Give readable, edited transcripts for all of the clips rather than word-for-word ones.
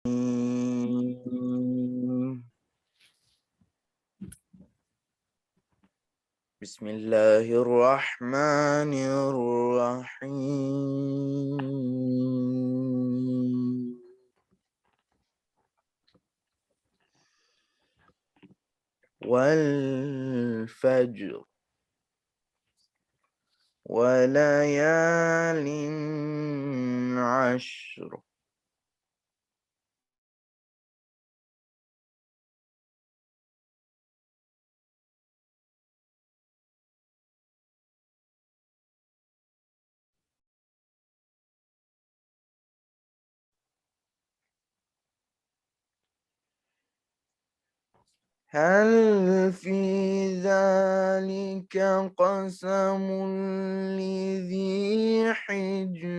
بسم الله الرحمن الرحيم والفجر وليال عشر هل في ذلك قسم لذي حجر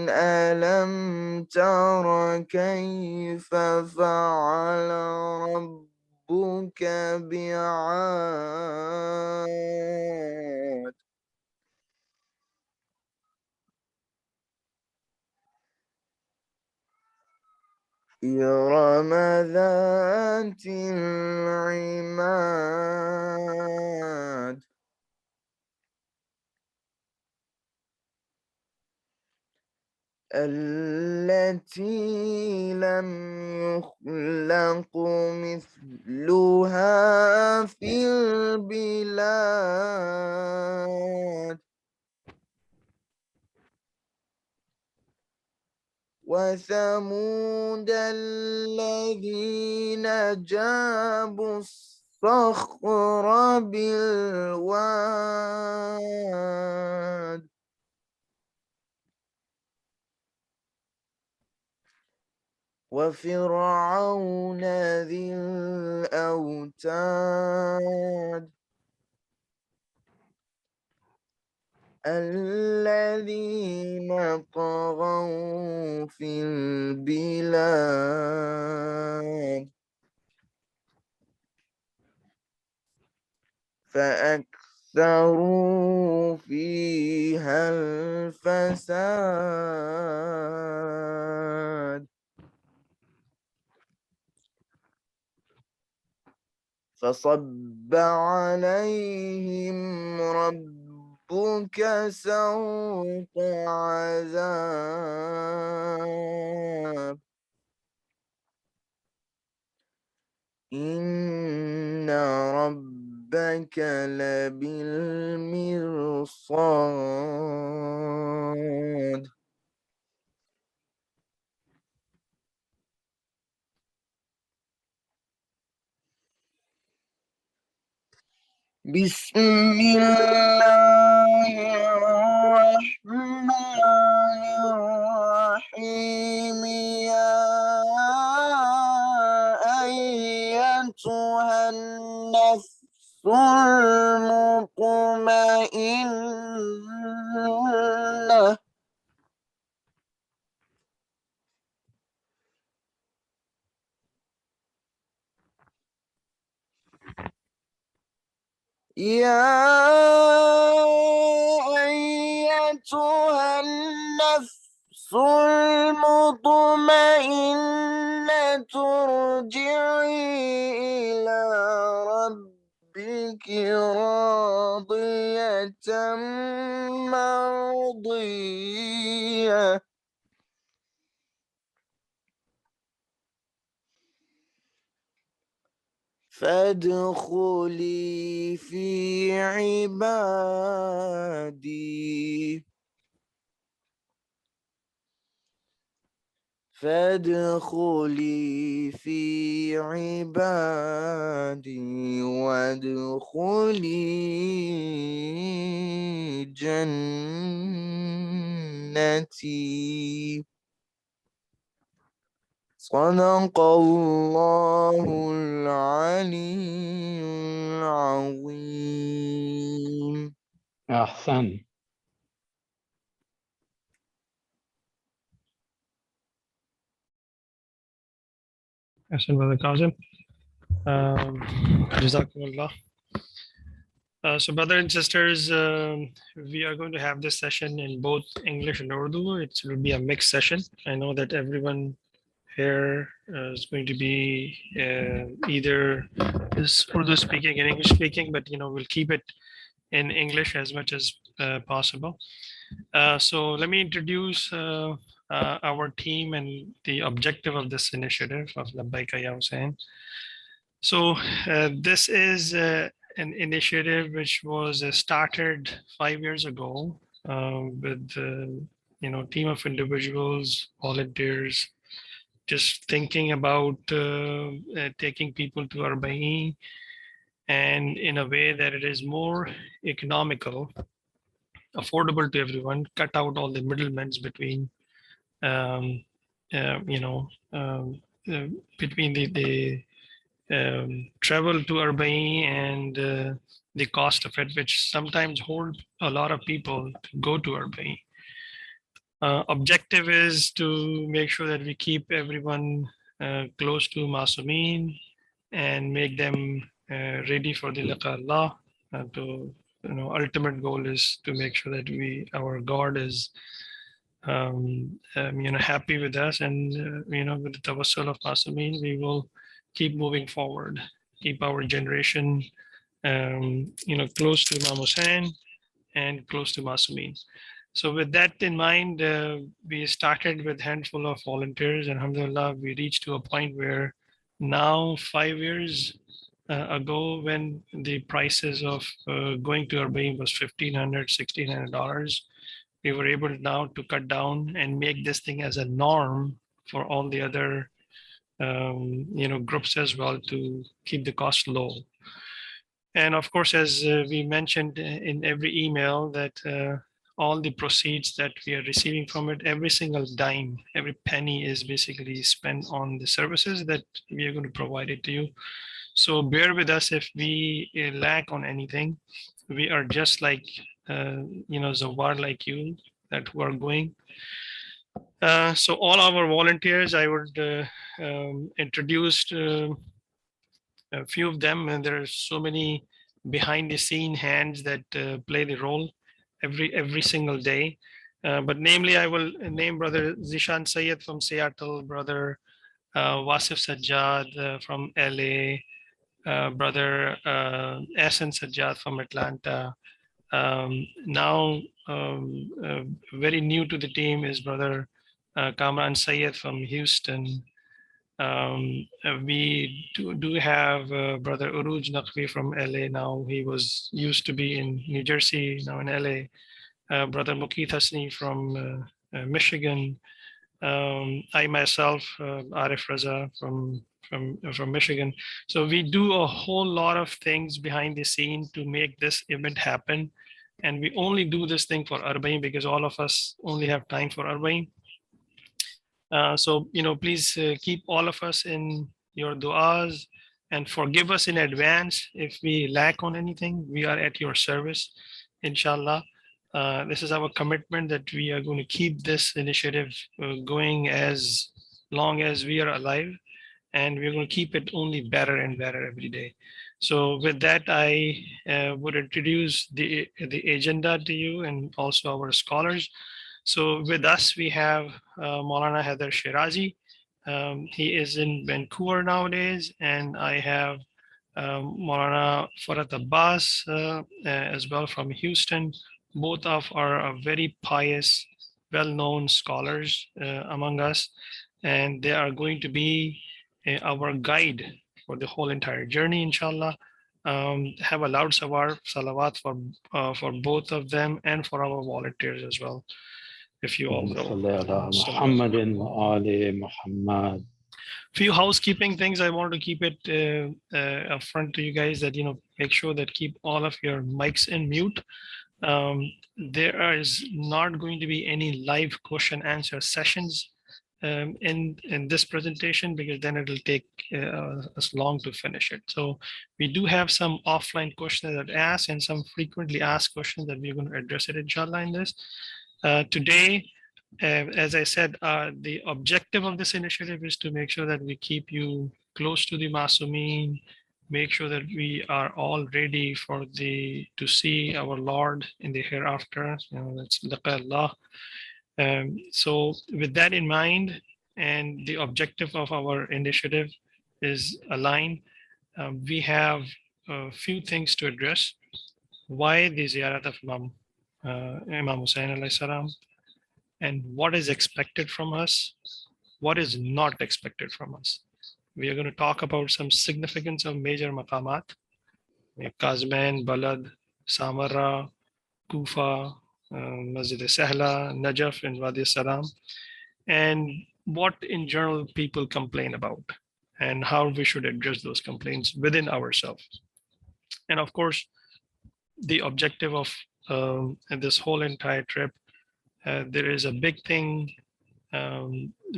ألم تر كيف فعل ربك بعاد إرم ذات العماد التي لم يخلق مثلها في البلاد وثمود الذين جابوا الصخر بالواد وفرعون ذي الأوتاد الذين طغوا في البلاد فأكثروا فيها الفساد فصب عليهم ربك سوط عذاب إن ربك لبالمرصاد بسم الله الرحمن الرحيم يا أيتها النفس المطمئنة يا أيتها النفس المطمئنة ارجعي إلى ربك راضية مرضية فادخلي في عبادي فادخلي في عبادي وادخلي جنتي صدق الله العلي العظيم. أحسن. Ahsan, Brother Kazim. Jazakumullah. So, brother and sisters, we are going to have this session in both English and Urdu. It will be a mixed session. I know that everyone here is going to be either is Urdu speaking and English speaking, but we'll keep it in English as much as possible. So let me introduce our team and the objective of this initiative of Labaik Ya Hussein. So this is an initiative which was started 5 years ago with team of individuals, volunteers, just thinking about taking people to Arabaeen and in a way that it is more economical, affordable to everyone, cut out all the middlemen between, um, uh, you know, um, uh, between the travel to Arabaeen and the cost of it, which sometimes hold a lot of people to go to Arabaeen. Objective is to make sure that we keep everyone close to Masumeen and make them ready for the Liqa Allah. To ultimate goal is to make sure that our God is happy with us, and with the tawassul of Masumeen, we will keep moving forward, keep our generation close to Imam Hussein and close to Masumeen. So with that in mind, we started with a handful of volunteers, and alhamdulillah, we reached to a point where now 5 years ago, when the prices of going to Arabaeen was $1,500, $1,600, we were able now to cut down and make this thing as a norm for all the other groups as well, to keep the cost low. And of course, as we mentioned in every email, that all the proceeds that we are receiving from it, every single dime, every penny is basically spent on the services that we are going to provide it to you. So bear with us if we lack on anything. We are just like, Zawar like you, that who are going. So all our volunteers, I would introduce a few of them, and there are so many behind the scene hands that play the role every single day. But namely, I will name Brother Zishan Sayed from Seattle, Brother Wasif Sajjad from LA, Brother Ahsan Sajjad from Atlanta. Now, very new to the team is Brother Kamran Sayed from Houston. We do have Brother Uruj Naqvi from LA now. He was used to be in New Jersey, now in LA. Brother Mukeet Hasni from Michigan. I myself, Arif Raza from Michigan. So we do a whole lot of things behind the scene to make this event happen. And we only do this thing for Arabaeen because all of us only have time for Arabaeen. So, please keep all of us in your du'as and forgive us in advance if we lack on anything. We are at your service, inshallah. This is our commitment that we are going to keep this initiative going as long as we are alive, and we're going to keep it only better and better every day. So with that, I would introduce the agenda to you and also our scholars. So with us, we have Maulana Hayder Shirazi. He is in Vancouver nowadays, and I have Maulana Farhat Abbas as well from Houston. Both of are very pious, well-known scholars among us, and they are going to be our guide for the whole entire journey, inshallah. Have a loud salawat for both of them and for our volunteers as well, if you all will. Few housekeeping things I wanted to keep it upfront to you guys, that make sure that keep all of your mics in mute. There is not going to be any live question answer sessions in this presentation, because then it'll take us long to finish it. So we do have some offline questions that ask and some frequently asked questions that we're going to address it, inshallah, in this. Today, as I said, the objective of this initiative is to make sure that we keep you close to the Masumeen, make sure that we are all ready to see our Lord in the hereafter. That's Liqa Allah. So with that in mind, and the objective of our initiative is aligned. We have a few things to address. Why the ziyarat of Imam Hussein alayhi salam, and what is expected from us, what is not expected from us. We are going to talk about some significance of major maqamat, Kazman, Balad, Samara, Kufa, Masjid Sahla, Najaf, and Wadi Salam, and what in general people complain about, and how we should address those complaints within ourselves. And of course, the objective of this whole entire trip, there is a big thing,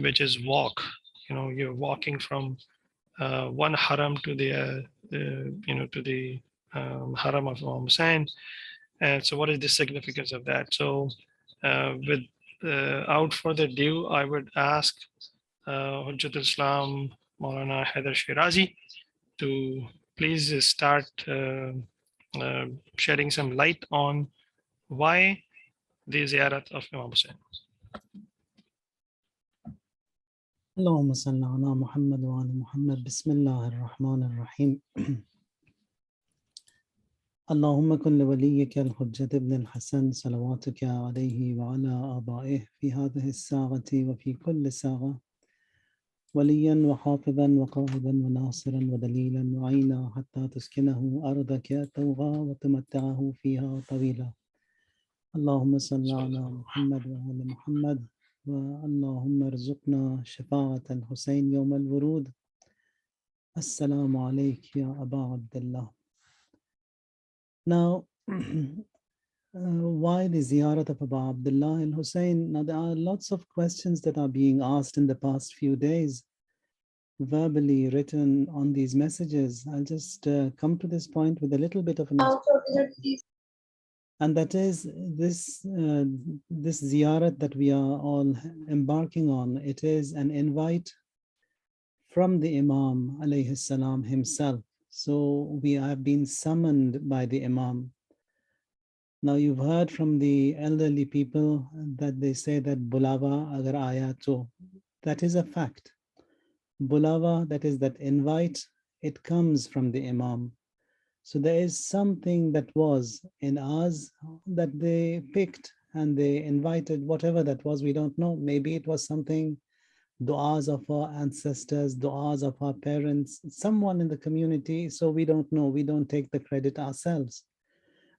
which is walk. You're walking from one haram to the haram of Imam Hussein. And so what is the significance of that? So without further ado, I would ask Hujjatul Islam Maulana Hayder Shirazi to please start shedding some light on why the ziyarat of Imam Hussein. اللهم صل على محمد وعلى محمد بسم الله الرحمن الرحيم اللهم كن لوليك الحجة ابن الحسن صلواتك عليه وعلى آبائه في هذه الساعة وفي كل ساعة وليا وحافظا وقائدا وناصرا ودليلا وعينا حتى تسكنه أرضك توغى وتمتعه فيها طويلا اللهم صل على محمد وعلى محمد اللهم ارزقنا شفاعة الحسين يوم الورود السلام عليك يا أبا عبد الله. Now, why the ziyarat of Abu Abdullah al-Hussein? Now, there are lots of questions that are being asked in the past few days, verbally written on these messages. I'll just come to this point with a little bit of an and that is this ziyarat that we are all embarking on. It is an invite from the Imam alayhi salam himself. So we have been summoned by the Imam. Now you've heard from the elderly people that they say that Bulawa agar aaya to. That is a fact. Bulawa, that is that invite, it comes from the Imam. So there is something that was in us that they picked and they invited, whatever that was, we don't know. Maybe it was something, du'as of our ancestors, du'as of our parents, someone in the community. So we don't know, we don't take the credit ourselves.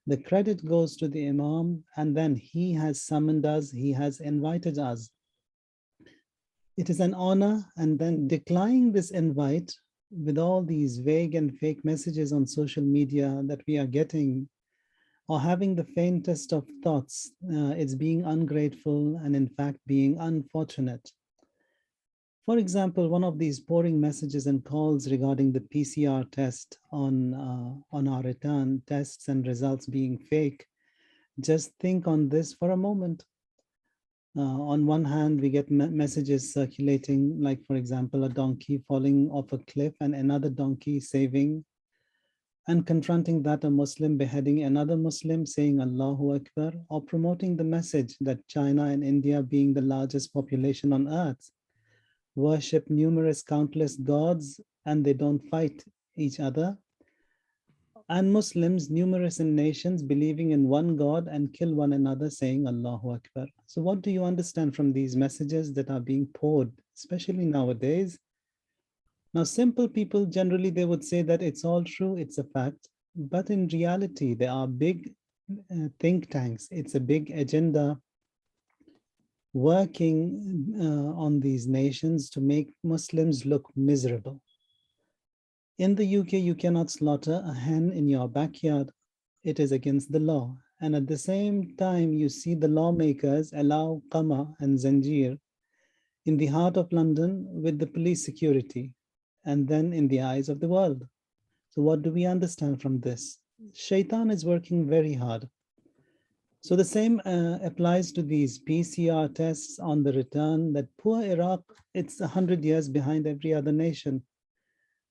The credit goes to the Imam, and then he has summoned us, he has invited us. It is an honor, and then declining this invite with all these vague and fake messages on social media that we are getting, or having the faintest of thoughts, it's being ungrateful and in fact being unfortunate. For example, one of these pouring messages and calls regarding the PCR test on our return, tests and results being fake. Just think on this for a moment. On one hand, we get messages circulating, like, for example, a donkey falling off a cliff and another donkey saving, and confronting that a Muslim beheading another Muslim, saying Allahu Akbar, or promoting the message that China and India, being the largest population on earth, worship countless gods and they don't fight each other. And Muslims, numerous in nations, believing in one God and kill one another, saying Allahu Akbar. So what do you understand from these messages that are being poured, especially nowadays? Now, simple people, generally, they would say that it's all true, it's a fact. But in reality, there are big think tanks. It's a big agenda working on these nations to make Muslims look miserable. In the UK, you cannot slaughter a hen in your backyard. It is against the law. And at the same time, you see the lawmakers allow Qama and Zanjir in the heart of London with the police security, and then in the eyes of the world. So what do we understand from this? Shaitan is working very hard. So the same applies to these PCR tests on the return, that poor Iraq, it's 100 years behind every other nation.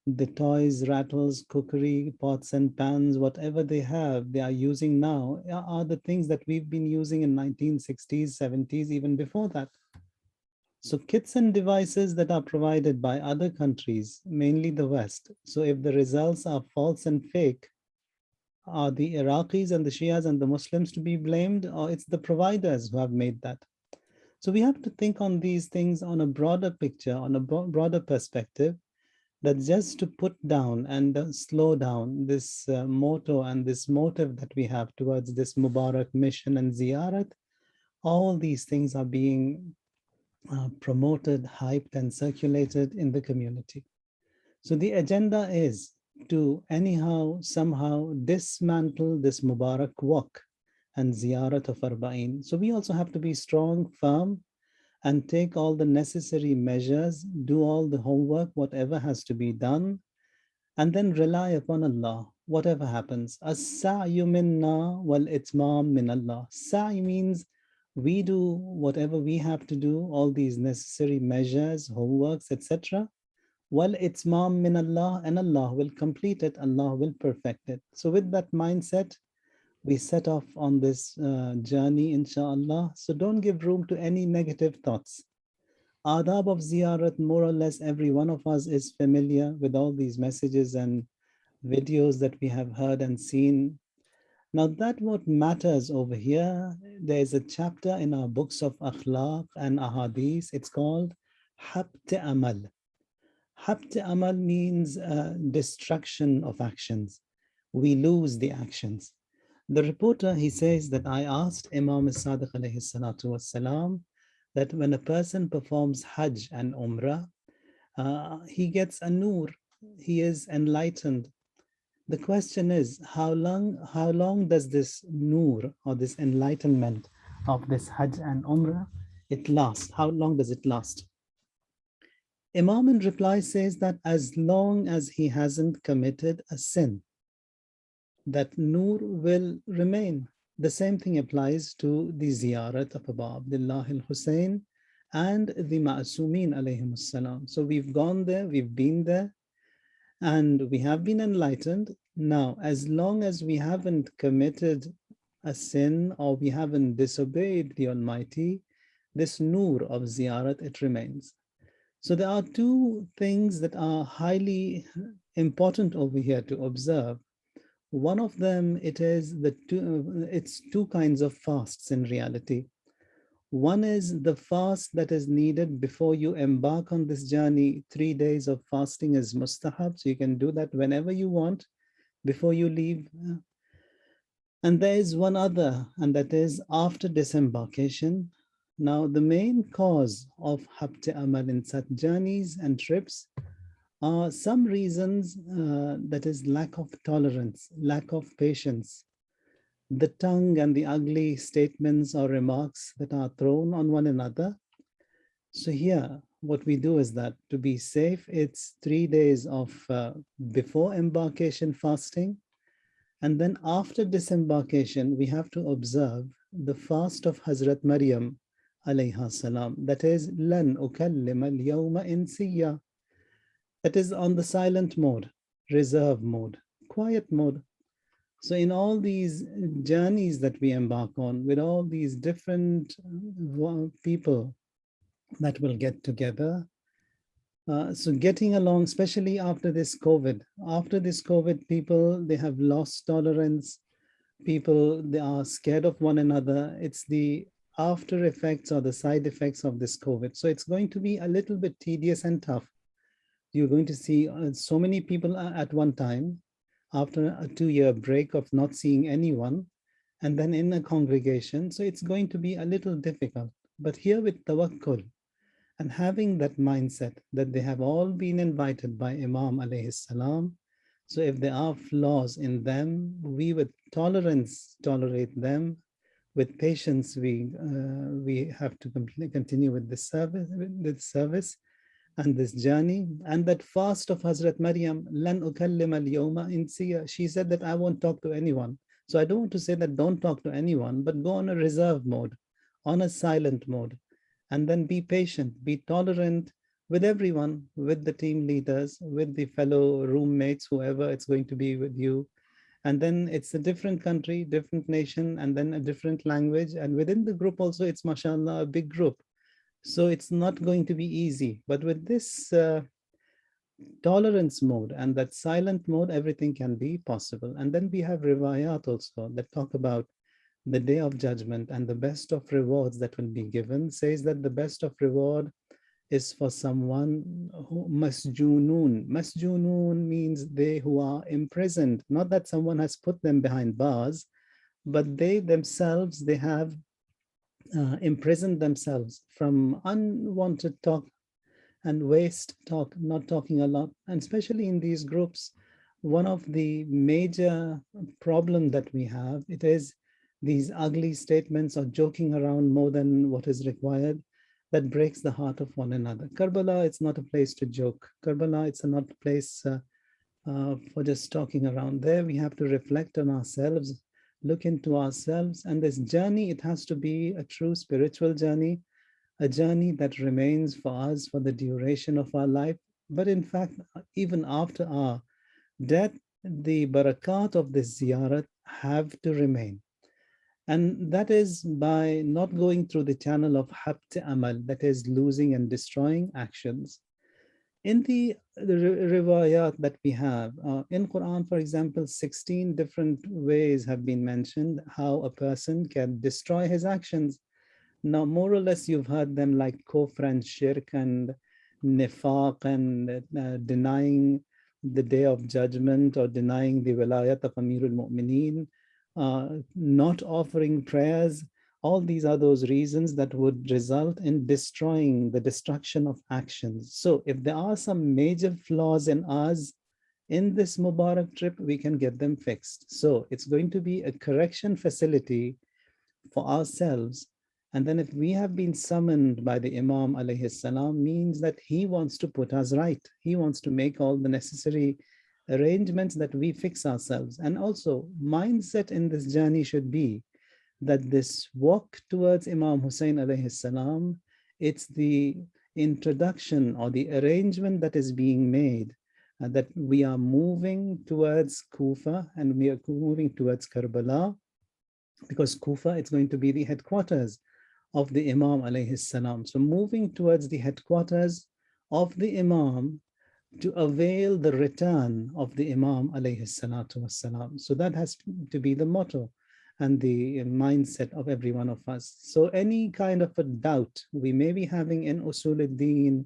The toys, rattles, cookery, pots and pans, whatever they have, they are using now, are the things that we've been using in 1960s, 70s, even before that. So kits and devices that are provided by other countries, mainly the West. So if the results are false and fake, are the Iraqis and the Shias and the Muslims to be blamed, or it's the providers who have made that? So we have to think on these things on a broader picture, on a broader perspective, that just to put down and slow down this motto and this motive that we have towards this Mubarak mission and ziyarat, all these things are being promoted, hyped, and circulated in the community. So the agenda is to anyhow, somehow dismantle this Mubarak walk and ziyarat of Arabaeen. So we also have to be strong, firm, and take all the necessary measures, do all the homework, whatever has to be done, and then rely upon Allah, whatever happens. As-sa'yu minna wal itmam min Allah. Sa'i means we do whatever we have to do, all these necessary measures, homeworks, etc. Wal itmam min Allah, and Allah will complete it, Allah will perfect it. So with that mindset, we set off on this journey, inshallah. So don't give room to any negative thoughts. Adab of ziyarat, more or less every one of us is familiar with all these messages and videos that we have heard and seen. Now that what matters over here, there is a chapter in our books of akhlaq and ahadith. It's called Habt Amal. Habt Amal means destruction of actions. We lose the actions. The reporter, he says that I asked Imam Sadiq alayhi salatu wassalam that when a person performs Hajj and Umrah, he gets a nur, he is enlightened. The question is, how long does this nur or this enlightenment of this Hajj and Umrah, it last? How long does it last? Imam in reply says that as long as he hasn't committed a sin, that nur will remain. The same thing applies to the ziyarat of Abu Abdullah al-Hussein and the Ma'asumeen alayhim salam. So we've gone there, we've been there, and we have been enlightened. Now, as long as we haven't committed a sin or we haven't disobeyed the Almighty, this nur of ziyarat, it remains. So there are two things that are highly important over here to observe. One of them, it's two kinds of fasts in reality. One is the fast that is needed before you embark on this journey. 3 days of fasting is mustahab, so you can do that whenever you want before you leave. And there is one other, and that is after disembarkation. Now, the main cause of Habt Amal in such journeys and trips are some reasons, that is lack of tolerance, lack of patience, the tongue and the ugly statements or remarks that are thrown on one another. So here, what we do is that to be safe, it's 3 days of before embarkation fasting. And then after disembarkation, we have to observe the fast of Hazrat Maryam alayha salam. That is, lan ukallima al-yawma insiya. That is on the silent mode, reserve mode, quiet mode. So in all these journeys that we embark on, with all these different people that will get together, so getting along, especially after this COVID, people, they have lost tolerance. People, they are scared of one another. It's the after effects or the side effects of this COVID. So it's going to be a little bit tedious and tough. You're going to see so many people at one time after a 2-year break of not seeing anyone, and then in a congregation. So it's going to be a little difficult. But here with tawakkul and having that mindset that they have all been invited by Imam alayhi salam. So if there are flaws in them, we with tolerance tolerate them. With patience, we have to continue with this service and this journey. And that fast of Hazrat Maryam, lan ukallima al-yawma insiya, she said that I won't talk to anyone. So I don't want to say that don't talk to anyone, but go on a reserve mode, on a silent mode, and then be patient, be tolerant with everyone, with the team leaders, with the fellow roommates, whoever it's going to be with you. And then it's a different country, different nation, and then a different language. And within the group also, it's mashallah, a big group. So it's not going to be easy. But with this tolerance mode and that silent mode, everything can be possible. And then we have riwayat also that talk about the day of judgment, and the best of rewards that will be given says that the best of reward is for someone who masjoonun. Masjoonun means they who are imprisoned, not that someone has put them behind bars, but they themselves, they have imprisoned themselves from unwanted talk and waste talk, not talking a lot. And especially in these groups, one of the major problem that we have, it is these ugly statements or joking around more than what is required that breaks the heart of one another. Karbala, it's not a place to joke. Karbala, it's not a place for just talking around. There we have to reflect on ourselves, look into ourselves, and this journey, it has to be a true spiritual journey, a journey that remains for us for the duration of our life. But in fact, even after our death, the barakat of this ziyarat have to remain. And that is by not going through the channel of habt amal, that is losing and destroying actions. In the riwayat that we have, in Quran, for example, 16 different ways have been mentioned how a person can destroy his actions. Now, more or less, you've heard them like kufr and shirk and nifaq and denying the day of judgment or denying the wilayat of Amirul Mu'mineen, not offering prayers. All these are those reasons that would result in destroying the destruction of actions. So, if there are some major flaws in us in this Mubarak trip, we can get them fixed. So, it's going to be a correction facility for ourselves. And then if we have been summoned by the Imam alayhi salam, means that he wants to put us right. He wants to make all the necessary arrangements that we fix ourselves. And also mindset in this journey should be that this walk towards Imam Hussein alayhi salam, it's the introduction or the arrangement that is being made that we are moving towards Kufa and we are moving towards Karbala, because Kufa, it's going to be the headquarters of the Imam alayhi salam. So moving towards the headquarters of the Imam to avail the return of the Imam alayhi salatu wassalam. So that has to be the motto and the mindset of every one of us. So any kind of a doubt we may be having in Usul al-Din,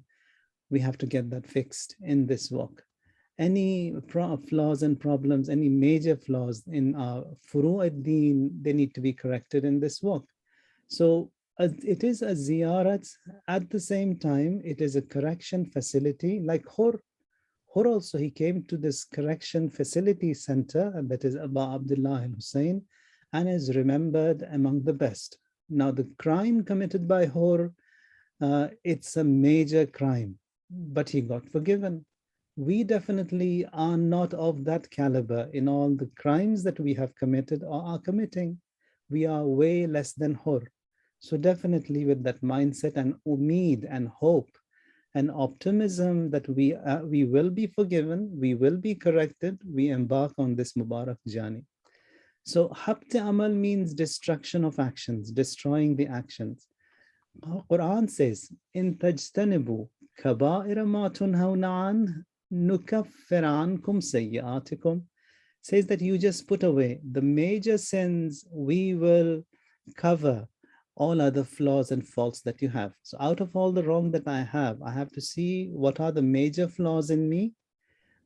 we have to get that fixed in this walk. Any flaws and problems, any major flaws in our furu ad-Din, they need to be corrected in this walk. So it is a ziyarat. At the same time, it is a correction facility. Like Hur also, he came to this correction facility center, and that is Abu Abdullah al-Hussein, and is remembered among the best. Now, the crime committed by Hur, it's a major crime, but he got forgiven. We definitely are not of that caliber in all the crimes that we have committed or are committing. We are way less than Hur. So definitely with that mindset and umeed and hope and optimism that we will be forgiven, we will be corrected, we embark on this Mubarak journey. So habt amal means destruction of actions, destroying the actions. Quran says, in tajtanibu kaba'ira ma tunhawna an nukaffir ankum sayyi'atikum, says that you just put away the major sins, we will cover all other flaws and faults that you have. So out of all the wrong that I have to see what are the major flaws in me.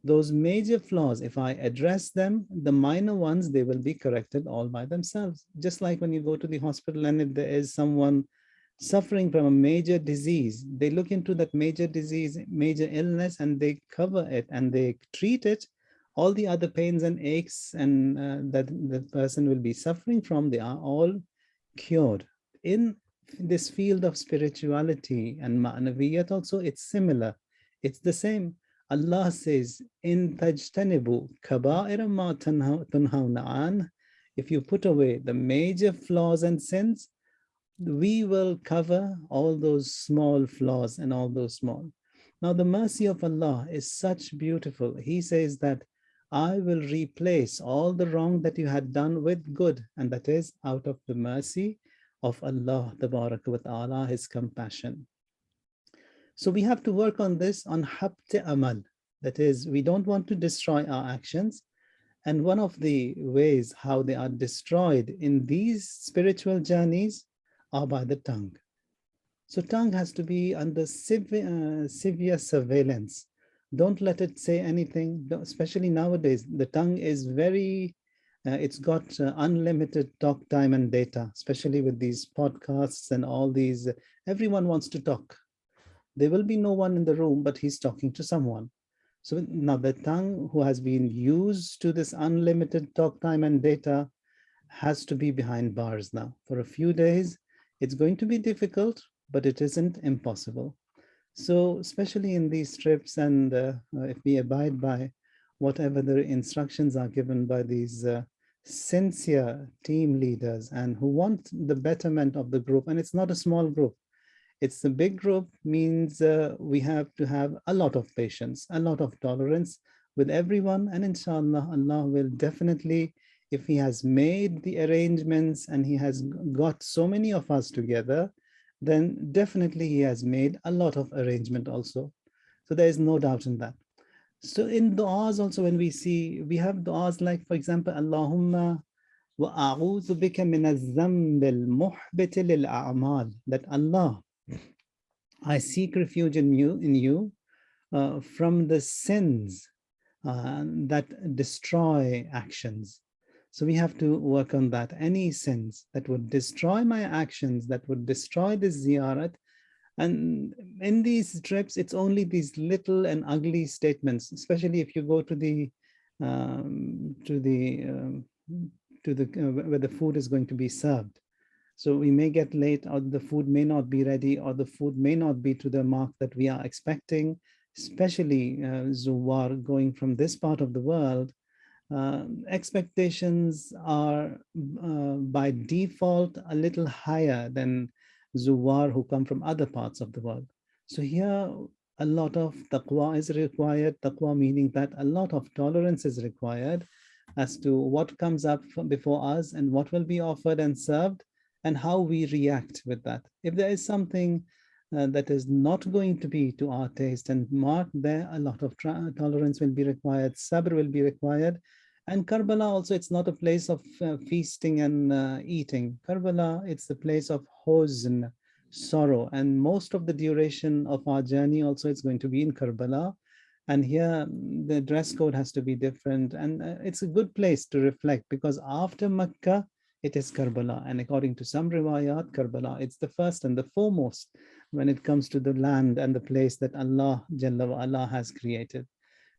Those major flaws, if I address them, the minor ones, they will be corrected all by themselves. Just like when you go to the hospital and if there is someone suffering from a major disease, they look into that major disease, major illness, and they cover it and they treat it. All the other pains and aches and that the person will be suffering from, they are all cured. In this field of spirituality and ma'naviyat also, it's similar. It's the same. Allah says, in tajtanibu kaba'ira ma tunhawna an, if you put away the major flaws and sins, we will cover all those small flaws and all those small. Now, the mercy of Allah is such beautiful. He says that I will replace all the wrong that you had done with good, and that is out of the mercy of Allah, Tabaraka wa Ta'ala, His compassion. So we have to work on this on habt amal. That is, we don't want to destroy our actions. And one of the ways how they are destroyed in these spiritual journeys are by the tongue. So tongue has to be under severe surveillance. Don't let it say anything, especially nowadays. The tongue is it's got unlimited talk time and data, especially with these podcasts and all these. Everyone wants to talk. There will be no one in the room, but he's talking to someone. So now the tongue who has been used to this unlimited talk time and data has to be behind bars now. For a few days, it's going to be difficult, but it isn't impossible. So especially in these trips, and if we abide by whatever the instructions are given by these sincere team leaders and who want the betterment of the group, and it's not a small group, it's a big group, means we have to have a lot of patience, a lot of tolerance with everyone. And inshallah, Allah will definitely, if He has made the arrangements and He has got so many of us together, then definitely He has made a lot of arrangement also. So there is no doubt in that. So in du'as also, when we have du'as like, for example, Allahumma wa a'udhu bika min al-dhanb al-muhbit lil-a'mal, that Allah, I seek refuge in you from the sins that destroy actions. So we have to work on that. Any sins that would destroy my actions, that would destroy this ziyarat. And in these trips, it's only these little and ugly statements, especially if you go to the um, to the um, where the food is going to be served. So we may get late, or the food may not be ready, or the food may not be to the mark that we are expecting, especially Zuwar going from this part of the world. Expectations are by default a little higher than Zuwar who come from other parts of the world. So here a lot of taqwa is required, taqwa meaning that a lot of tolerance is required as to what comes up before us and what will be offered and served and how we react with that. If there is something that is not going to be to our taste and mark, there a lot of tolerance will be required, sabr will be required. And Karbala also, it's not a place of feasting and eating. Karbala, it's a place of huzn, sorrow. And most of the duration of our journey also is going to be in Karbala. And here the dress code has to be different. And it's a good place to reflect, because after Makkah, it is Karbala. And according to some riwayat, Karbala, it's the first and the foremost when it comes to the land and the place that Allah Jalla wa Allah has created.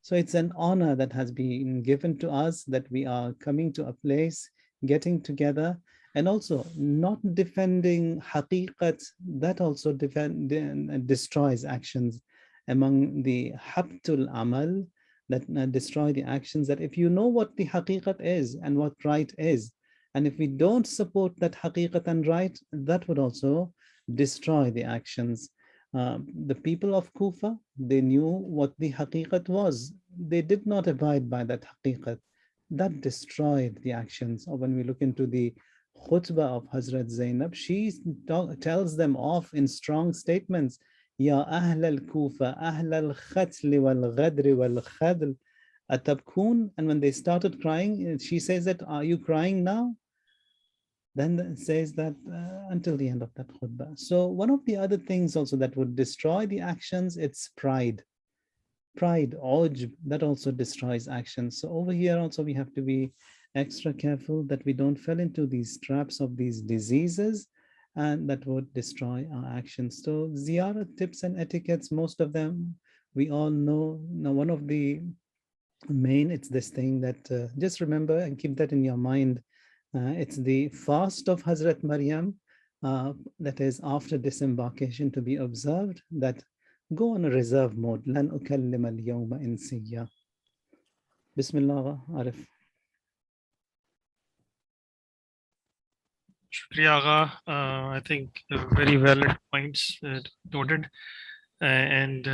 So it's an honor that has been given to us, that we are coming to a place, getting together, and also not defending haqiqat, that also destroys actions among the habtul amal, that destroy the actions. That if you know what the haqiqat is and what right is, and if we don't support that haqiqat and right, that would also destroy the actions. The people of Kufa, they knew what the haqiqat was. They did not abide by that haqiqat. That destroyed the actions. Or when we look into the khutbah of Hazrat Zainab, she tells them off in strong statements. Ya Ahl al-Kufa, Ahl al-Khatl wal-Ghadr wal-Khadl atabkun. And when they started crying, she says that, are you crying now? Then it says that until the end of that khutbah. So one of the other things also that would destroy the actions, it's pride. Pride, ujb, that also destroys actions. So over here also we have to be extra careful that we don't fall into these traps of these diseases, and that would destroy our actions. So ziyarat tips and etiquettes, most of them we all know. Now one of the main, it's this thing that just remember and keep that in your mind. It's the fast of Hazrat Maryam, that is after disembarkation, to be observed, that go on a reserve mode. Lan ukallim al-yawma insiya. Bismillah, Arif. Shukriya, Agha. I think very valid points noted. And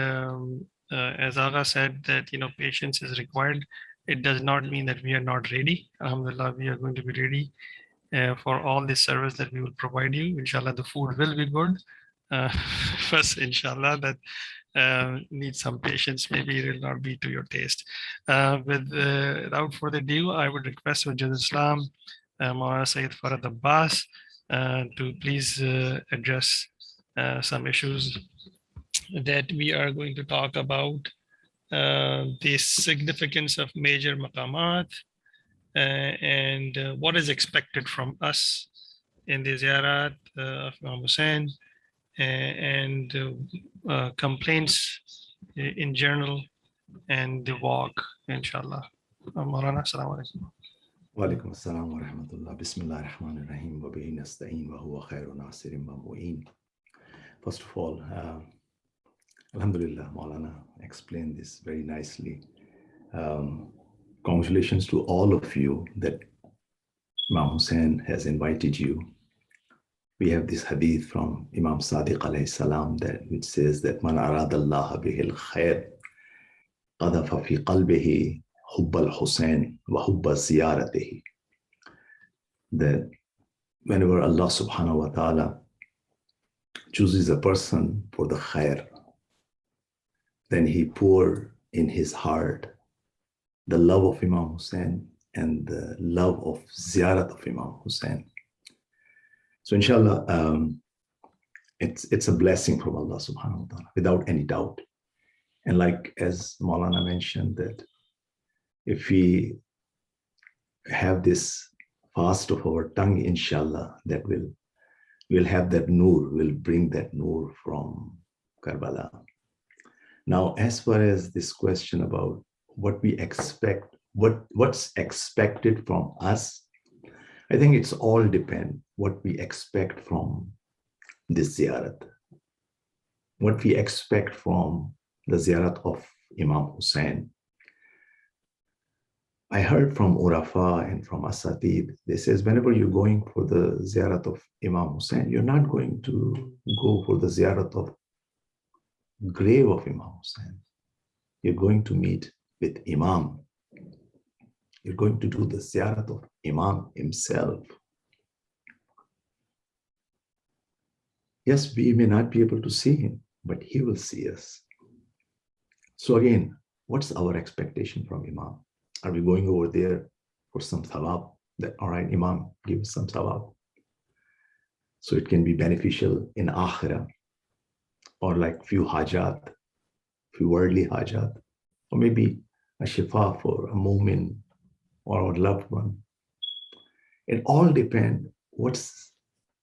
as Agha said, that patience is required. It does not mean that we are not ready. Alhamdulillah, we are going to be ready for all this service that we will provide you. Inshallah, the food will be good. uh, first, inshallah, that need some patience. Maybe it will not be to your taste. Without further ado, I would request Wajid Islam, Maulana Sayyid Farhat Abbas, to please address some issues that we are going to talk about. The significance of major maqamat and what is expected from us in the ziyarat of Imam Hussein and complaints in general and the walk, inshallah. Maulana, assalamu alaikum. وعليكم السلام ورحمة الله. بسم الله الرحمن الرحيم وبه نستعين وهو خير ناصر ومعين. First of all, Alhamdulillah, Maulana explained this very nicely. Congratulations to all of you that Imam Hussein has invited you. We have this hadith from Imam Sadiq alayhi salam which says that Man arada Allah bihil khair qadhafa fi qalbihi hubb al-Hussein wa hubba ziyaratihi. That whenever Allah subhanahu wa ta'ala chooses a person for the khair, then he pour in his heart the love of Imam Hussein and the love of ziyarat of Imam Hussein. So inshallah, it's a blessing from Allah subhanahu wa ta'ala, without any doubt. And like as Maulana mentioned, that if we have this fast of our tongue, inshallah, that we'll have that nur, we'll bring that nur from Karbala. Now, as far as this question about what we expect, what's expected from us, I think it's all depend what we expect from this ziyarat, what we expect from the ziyarat of Imam Hussein. I heard from Urafa and from Asatid, they says whenever you're going for the ziyarat of Imam Hussein, you're not going to go for the ziyarat of grave of Imam Hussein. You're going to meet with Imam. You're going to do the ziyarat of Imam himself. Yes, we may not be able to see him, but he will see us. So again, what's our expectation from Imam? Are we going over there for some thawab? That, all right, Imam, give us some thawab. So it can be beneficial in akhirah, or like few hajat, few worldly hajat, or maybe a shifa for a mu'min or our loved one. It all depends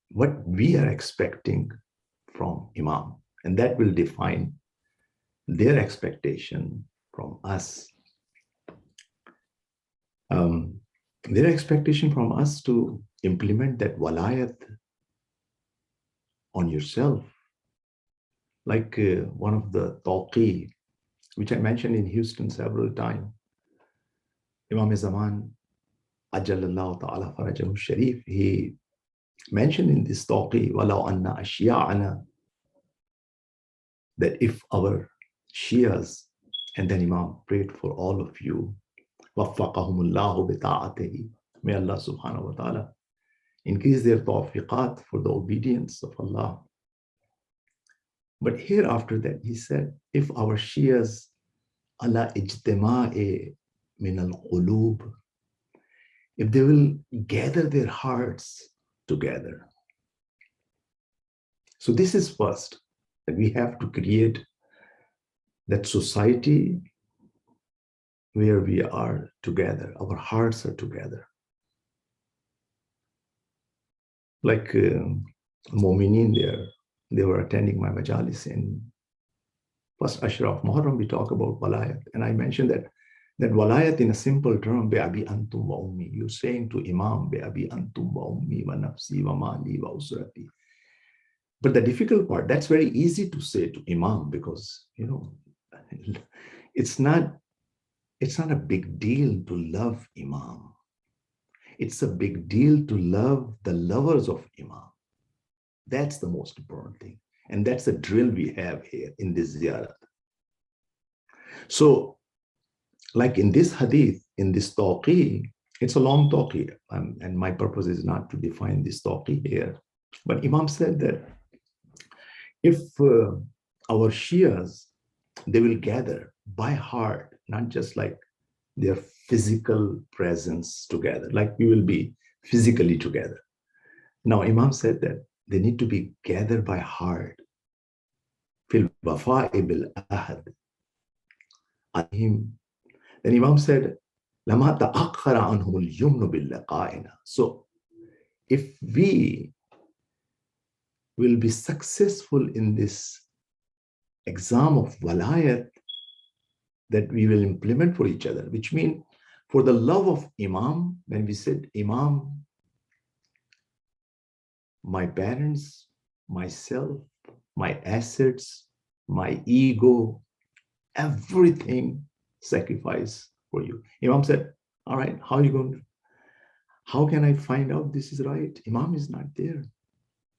what we are expecting from Imam, and that will define their expectation from us. Their expectation from us to implement that walayat on yourself, like one of the tawqi, which I mentioned in Houston several times. Imam Zaman, Ajalallahu Ta'ala Farajahu Sharif, he mentioned in this tawqi, Walau anna ashya'ana, that if our Shias, and then Imam prayed for all of you, Waffaqahumullahu bita'atihi, may Allah subhanahu wa ta'ala increase their tawfiqat for the obedience of Allah. But here after that, he said, if our Shias ala ijtima'i min al-qulub, if they will gather their hearts together. So this is first, that we have to create that society where we are together, our hearts are together. Like Mu'mineen there, they were attending my majalis in first Ashraf Muharram, we talk about walayat. And I mentioned that walayat in a simple term, Be'abi antum wa ummi. You're saying to Imam, Be'abi antum wa ummi wa nafsi wa mali wa usrati. But the difficult part, that's very easy to say to Imam because, you know, it's not a big deal to love Imam. It's a big deal to love the lovers of Imam. That's the most important thing. And that's the drill we have here in this ziyarat. So, like in this hadith, in this tawqi, it's a long tawqi. And my purpose is not to define this tawqi here. But Imam said that If our Shias, they will gather by heart, not just like their physical presence together, like we will be physically together. Now, Imam said that they need to be gathered by heart. Fil wafa'i bil ahad. Then Imam said, Lama ta'akhara anhumul yumnu bil liqa'ina. So if we will be successful in this exam of walayat that we will implement for each other, which means for the love of Imam, when we said Imam, my parents, myself, my assets, my ego, everything sacrifice for you. Imam said, all right, how can I find out this is right? Imam is not there.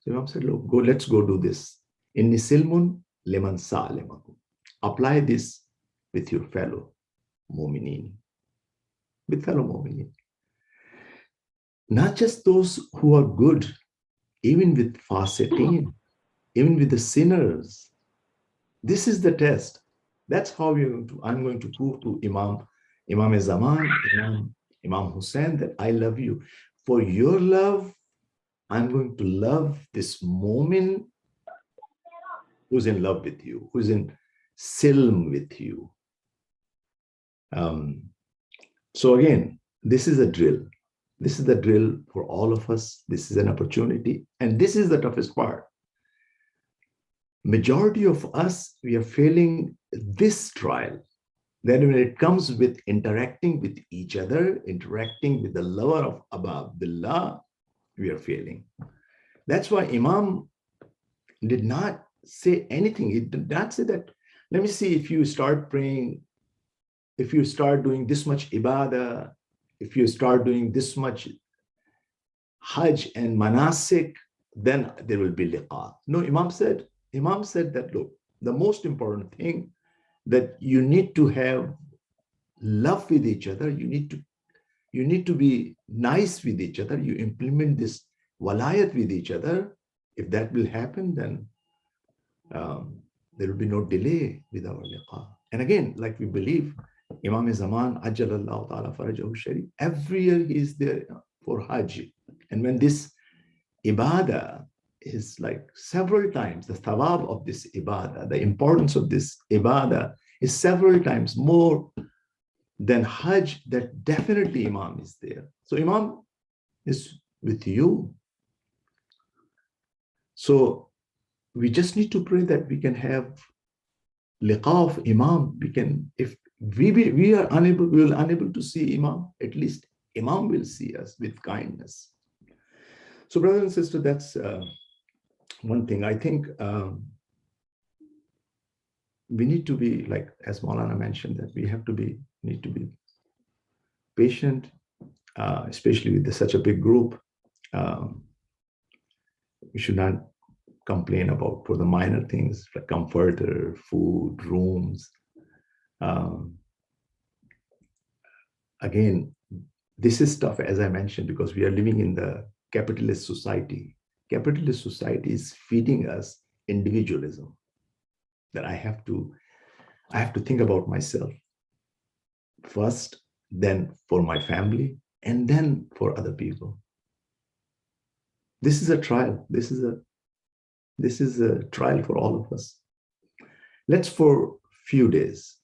So Imam said, look, let's go do this. Inni silmun liman sa'alimakum. Apply this with your fellow mu'mineen. With fellow mu'mineen. Not just those who are good, even with fasiqeen, even with the sinners. This is the test. That's how I'm going to prove to Imam Zaman, Imam Hussein, that I love you. For your love, I'm going to love this mu'min who's in love with you, who's in silm with you. So again, this is a drill. This is the drill for all of us. This is an opportunity. And this is the toughest part. Majority of us, we are failing this trial. Then when it comes with interacting with each other, interacting with the lover of Abba Abdullah, we are failing. That's why Imam did not say anything. He did not say that, let me see if you start praying, if you start doing this much ibadah, if you start doing this much hajj and manasik, then there will be liqa. No, Imam said that, look, the most important thing that you need to have love with each other. You need to be nice with each other. You implement this walayat with each other. If that will happen, then there will be no delay with our liqa. And again, like we believe, Imam Zaman, Ajjalallahu Ta'ala Farajahu Sharif, every year he is there for Hajj. And when this ibadah is like several times, the thawab of this ibadah, the importance of this ibadah is several times more than Hajj, that definitely Imam is there. So Imam is with you. So we just need to pray that we can have liqa of Imam. We can, if we are unable to see Imam, at least Imam will see us with kindness. So brothers and sisters, that's one thing. I think we need to be, like as Maulana mentioned, that we need to be patient, especially with such a big group. We should not complain about for the minor things like comforter, food, rooms. Again, this is tough, as I mentioned, because we are living in the capitalist society. Capitalist society is feeding us individualism, that I have to think about myself first, then for my family, and then for other people. This is a trial. This is a trial for all of us. Let's, for few days,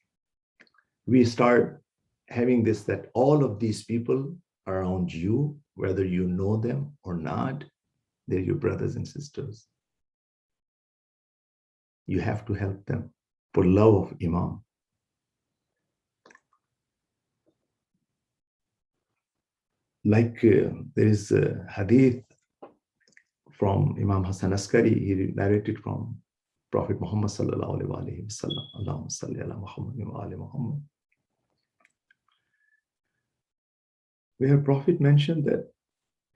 we start having this, that all of these people around you, whether you know them or not, they're your brothers and sisters. You have to help them for love of Imam. Like there is a hadith from Imam Hassan Askari, he narrated from Prophet Muhammad sallallahu alaihi wasallam. Allahumma salli ala Muhammad wa ali Muhammad. Where Prophet mentioned that,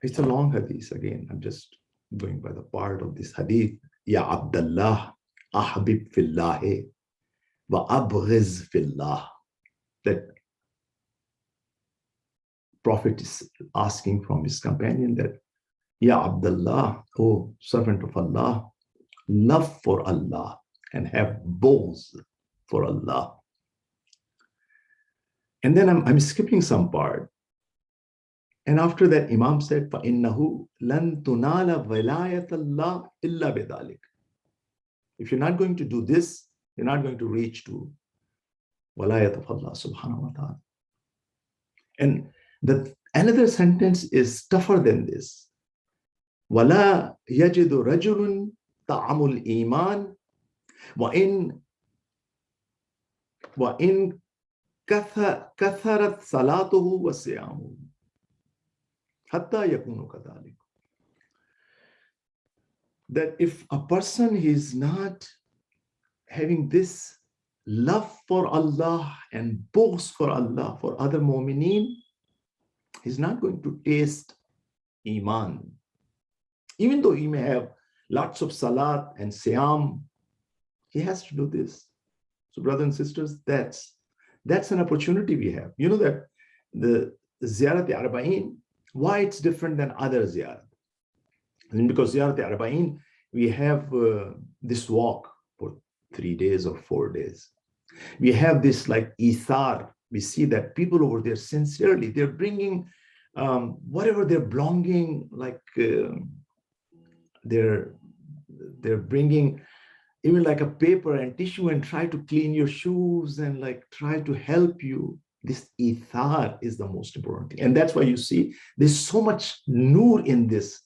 it's a long hadith. Again, I'm just going by the part of this hadith. Ya Abdullah, ahbib fillahi wa abghiz fillah. That Prophet is asking from his companion that, Ya Abdullah, oh servant of Allah, love for Allah and have bows for Allah. And then I'm skipping some part. And after that, Imam said, فَإِنَّهُ لَن تُنَالَ وَلَايَةَ اللَّهِ إِلَّا بِذَلِكَ. If you're not going to do this, you're not going to reach to walayat of Allah subhanahu wa ta'ala. And another sentence is tougher than this. وَلَا يَجِدُ رَجُلٌ طَعَمُ الْإِيمَانِ وَإِن كَثَرَتْ صَلَاتُهُ وَصِيَامُهُ حَتَّى يَكُونُ كَذَلِكَ. That if a person is not having this love for Allah and boast for Allah, for other mu'mineen, he's not going to taste Iman. Even though he may have lots of salat and siyam, he has to do this. So brothers and sisters, that's an opportunity we have. You know that the Ziyarat Arabaeen, why it's different than other ziyarat? And because Ziyarat Arabaeen, we have this walk for 3 days or 4 days. We have this like ithar. We see that people over there sincerely, they're bringing whatever they're belonging, like they're bringing even like a paper and tissue and try to clean your shoes and like try to help you. This ithar is the most important thing. And that's why you see there's so much nur in this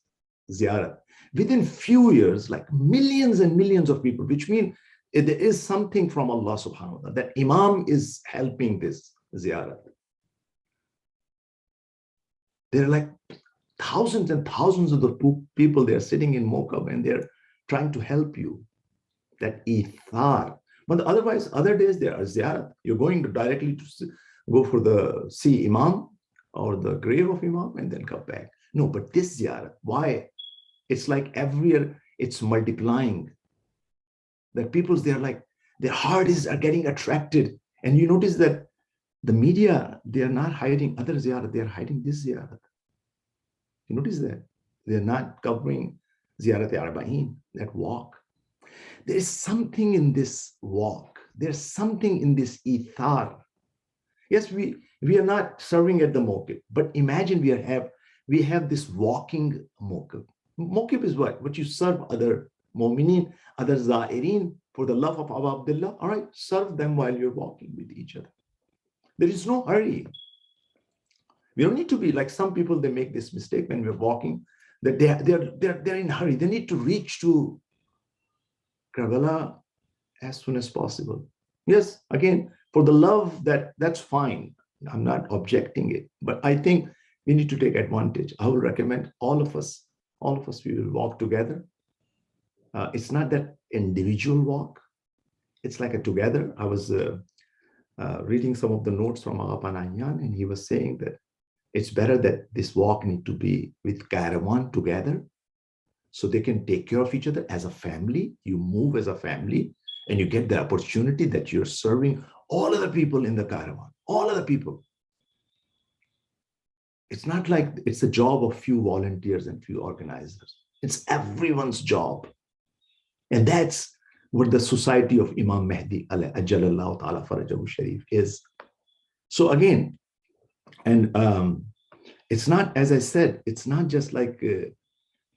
ziyarat. Within few years, like millions and millions of people, which means there is something from Allah subhanahu wa ta'ala, that Imam is helping this ziyarat. There are like thousands and thousands of the people, they're sitting in Mokab and they're trying to help you. That ithar. But otherwise, other days there are ziyarat. You're going to directly to go for the see Imam or the grave of Imam and then come back. No, but this ziyarat, why? It's like every year it's multiplying. That people's, they're like, their hearts are getting attracted. And you notice that the media, they are not hiding other ziyarat, they are hiding this ziyarat. You notice that? They're not covering Ziyarat Arabaeen, that walk. There is something in this walk. There's something in this ithar. Yes, we are not serving at the mokib, but imagine we have this walking mokib. Mokib is what? What you serve other mu'mineen, other za'irin for the love of Abu Abdullah. All right, serve them while you're walking with each other. There is no hurry. We don't need to be like some people, they make this mistake when we're walking, that they're in a hurry. They need to reach to Karbala as soon as possible. Yes, again, for the love, that's fine. I'm not objecting it, but I think we need to take advantage. I will recommend all of us, we will walk together. It's not that individual walk. It's like a together. I was reading some of the notes from Arabaeen, and he was saying that it's better that this walk need to be with caravan together so they can take care of each other as a family. You move as a family and you get the opportunity that you're serving all other people in the caravan, all other people. It's not like it's a job of few volunteers and few organizers. It's everyone's job. And that's what the society of Imam Mahdi Ajjalallahu Ta'ala Farajahu Sharif is. So again, and it's not, as I said, it's not just like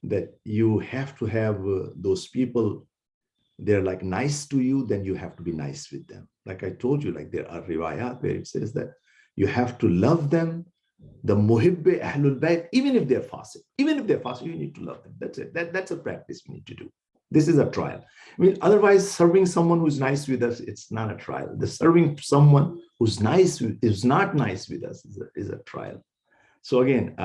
that you have to have those people, they're like nice to you, then you have to be nice with them. Like I told you, like there are riwayat where it says that you have to love them, the muhibbe ahlul bayt, even if they're fasik. Even if they're fasik, you need to love them. That's it. That's a practice we need to do. This is a trial. I mean, otherwise, serving someone who's nice with us, it's not a trial. The serving someone who's nice, is not nice with us is a trial. So again,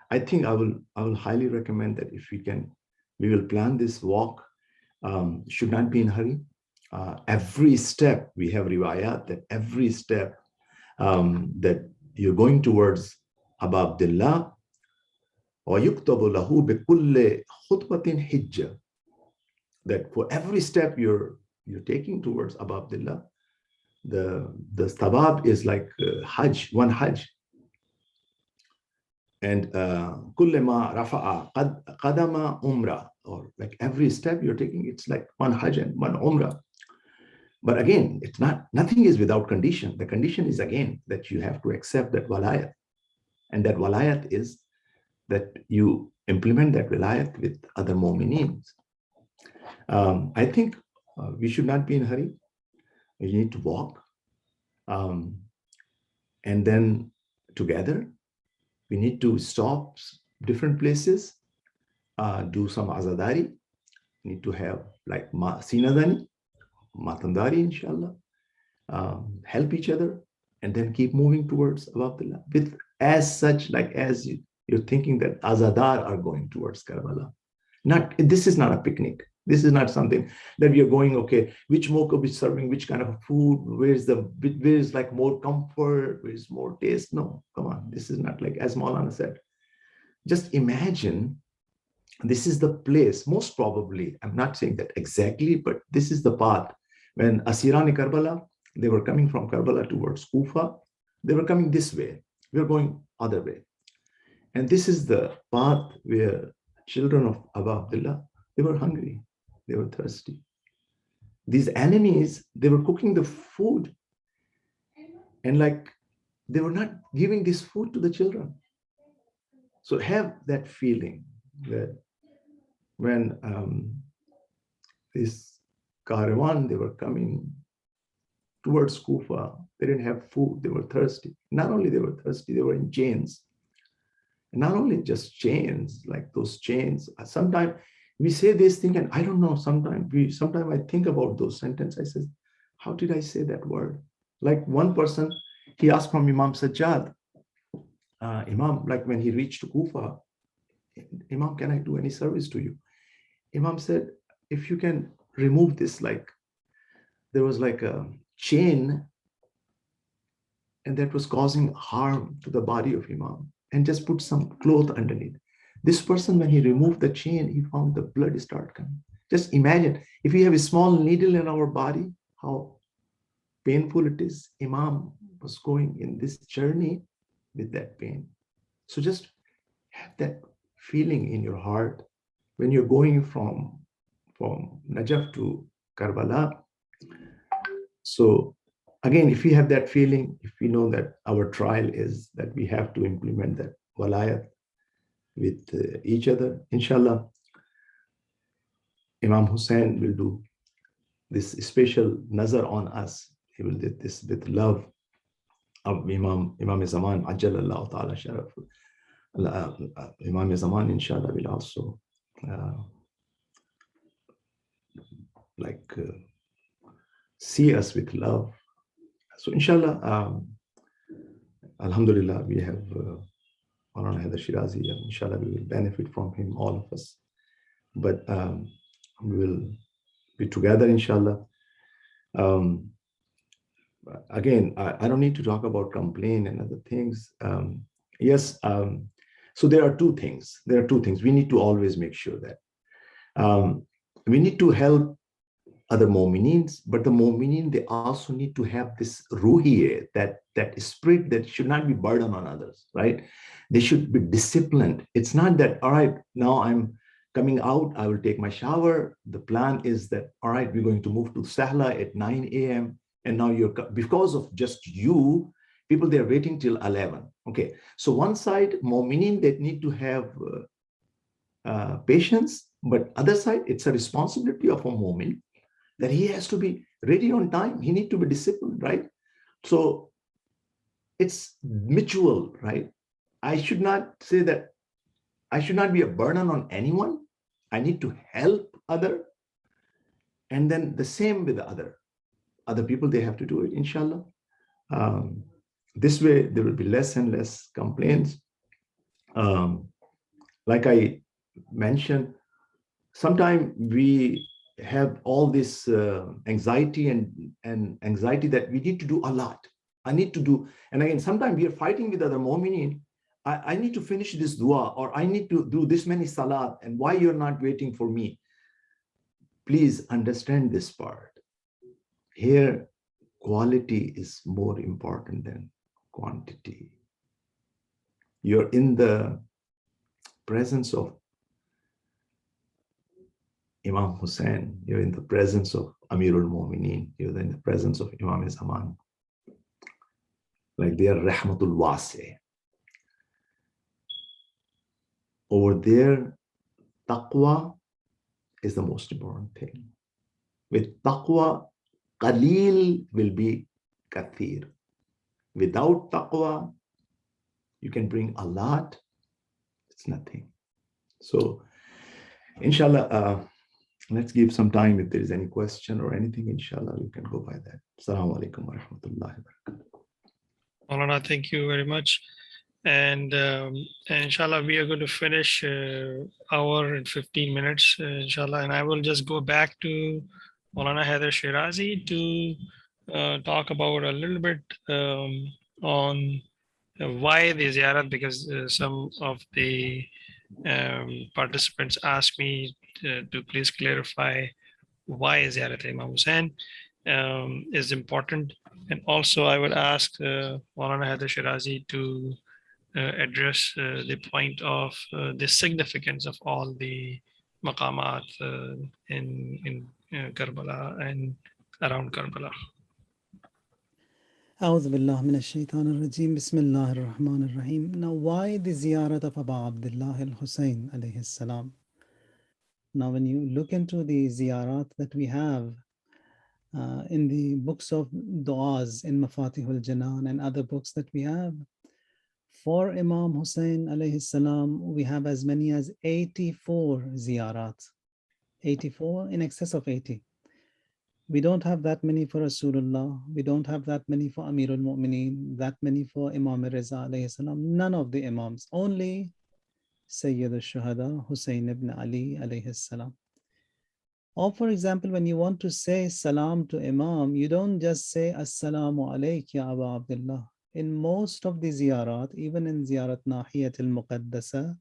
I think I will highly recommend that if we will plan this walk, should not be in a hurry. Every step, we have riwayat that every step that you're going towards Abu Abdullah, وَيُكْتَبُ لَهُ بِكُلِّ خُطْبَةٍ حِجَّةٍ, that for every step you're taking towards Abu Abdullah, the thabab is like Hajj, one Hajj. And كُلَّ مَا رَفَعَ قَدَمَ umrah, or like every step you're taking, it's like one Hajj and one Umrah. But again, it's not, nothing is without condition. The condition is again that you have to accept that walayat. And that walayat is that you implement that walayat with other mu'mineen. I think we should not be in a hurry. We need to walk. And then together, we need to stop different places, do some azadari, need to have like sinadani, matandari, inshallah, help each other, and then keep moving towards Ababdullah with as such, like as you're thinking that azadar are going towards Karbala. Not, this is not a picnic. This is not something that we are going, okay, which mokab is serving which kind of food, where's like more comfort, where's more taste. No, come on, this is not like, as Maulana said, just imagine this is the place, most probably, I'm not saying that exactly, but this is the path. When Asirani Karbala, they were coming from Karbala towards Kufa, they were coming this way, we are going other way. And this is the path where children of Abu Abdullah, they were hungry, they were thirsty. These enemies, they were cooking the food, and like they were not giving this food to the children. So have that feeling that when this caravan, they were coming towards Kufa, they didn't have food, they were thirsty. Not only they were thirsty, they were in chains. And not only just chains, like those chains. Sometimes we say this thing, and I don't know, sometimes I think about those sentences. I say, how did I say that word? Like one person, he asked from Imam Sajjad, Imam, like when he reached Kufa, Imam, can I do any service to you? Imam said, if you can remove this, like there was like a chain and that was causing harm to the body of Imam, and just put some cloth underneath. This person, when he removed the chain, he found the blood start coming. Just imagine, if we have a small needle in our body, how painful it is. Imam was going in this journey with that pain. So just have that feeling in your heart when you're going from Najaf to Karbala. So again, if we have that feeling, if we know that our trial is that we have to implement that walayat with each other, inshallah, Imam Hussein will do this special nazar on us. He will do this with love of Imam Zaman, Ajjalallahu Ta'ala Sharaf. Imam Zaman, inshallah, will also see us with love. So inshallah, alhamdulillah, we have Maulana Hayder Shirazi, and inshallah we will benefit from him, all of us. But we will be together, inshallah. Again, I don't need to talk about complaint and other things. Yes, so there are two things. We need to always make sure that we need to help other mu'mineen, but the mu'mineen, they also need to have this ruhiyah, that spirit that should not be burden on others, right? They should be disciplined. It's not that, all right, now I'm coming out, I will take my shower. The plan is that, all right, we're going to move to Sahla at 9 a.m. And now because of just you, people, they're waiting till 11. Okay, so one side, mu'mineen, they need to have patience, but other side, it's a responsibility of a mu'min that he has to be ready on time. He needs to be disciplined, right? So it's mutual, right? I should not say that I should not be a burden on anyone. I need to help other. And then the same with the other people, they have to do it, inshallah. This way, there will be less and less complaints. Like I mentioned, sometimes we have all this anxiety and anxiety that we need to do a lot. I need to do, and again, sometimes we are fighting with other mu'mineen. I need to finish this dua, or I need to do this many salat, and why you're not waiting for me? Please understand this part. Here, quality is more important than quantity. You're in the presence of Imam Hussein, you're in the presence of Amirul Mu'mineen, you're in the presence of Imam Zaman. Like they are Rahmatul Wasi. Over there, taqwa is the most important thing. With taqwa, qalil will be kathir. Without taqwa, you can bring a lot, it's nothing. So, inshallah, let's give some time if there is any question or anything, inshallah, we can go by that. Assalamu alaikum wa rahmatullahi wa barakatuh. Maulana, thank you very much. And inshallah, we are going to finish hour and 15 minutes, inshallah. And I will just go back to Maulana Hayder Shirazi to talk about a little bit on why the ziyarat, because some of the participants asked me to please clarify why ziyarat Imam Hussein is important. And also I would ask Maulana Hayder Shirazi to address the point of the significance of all the maqamat in Karbala and around Karbala. أعوذ بالله من الشيطان الرجيم بسم الله الرحمن الرحيم. Now, why the ziyarat of Abu Abdullah al-Hussein alayhi salam? Now, when you look into the ziyarat that we have in the books of du'as in Mafatihul Janan and other books that we have, for Imam Hussein alayhi salam, we have as many as 84 ziyarat. 84, in excess of 80. We don't have that many for Rasulullah. We don't have that many for Amirul Mu'mineen, that many for Imam Reza alayhi salam. None of the Imams, only Sayyid al-Shuhada, Hussein ibn Ali alayhi salam. Or for example, when you want to say salam to Imam, you don't just say Assalamu alayk ya Abu Abdullah. In most of the ziyarat, even in ziyarat Nahiyat al-Muqaddasa,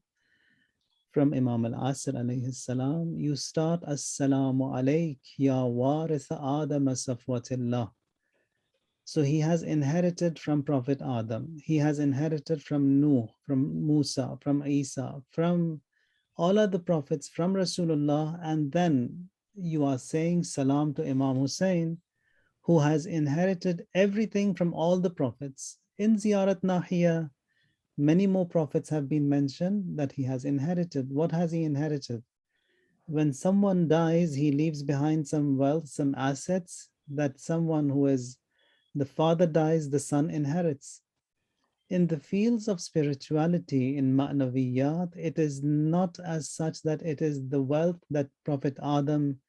from Imam al-Asr alayhi salam, you start Assalamu alayk ya warith Adam safwatillah. So he has inherited from Prophet Adam. He has inherited from Nuh, from Musa, from Isa, from all other prophets, from Rasulullah. And then you are saying salam to Imam Hussein, who has inherited everything from all the prophets. In Ziyarat Nahiya, many more prophets have been mentioned that he has inherited. What has he inherited? When someone dies, he leaves behind some wealth, some assets that someone who is, the father dies, the son inherits. In the fields of spirituality, in Ma'naviyat, it is not as such that it is the wealth that Prophet Adam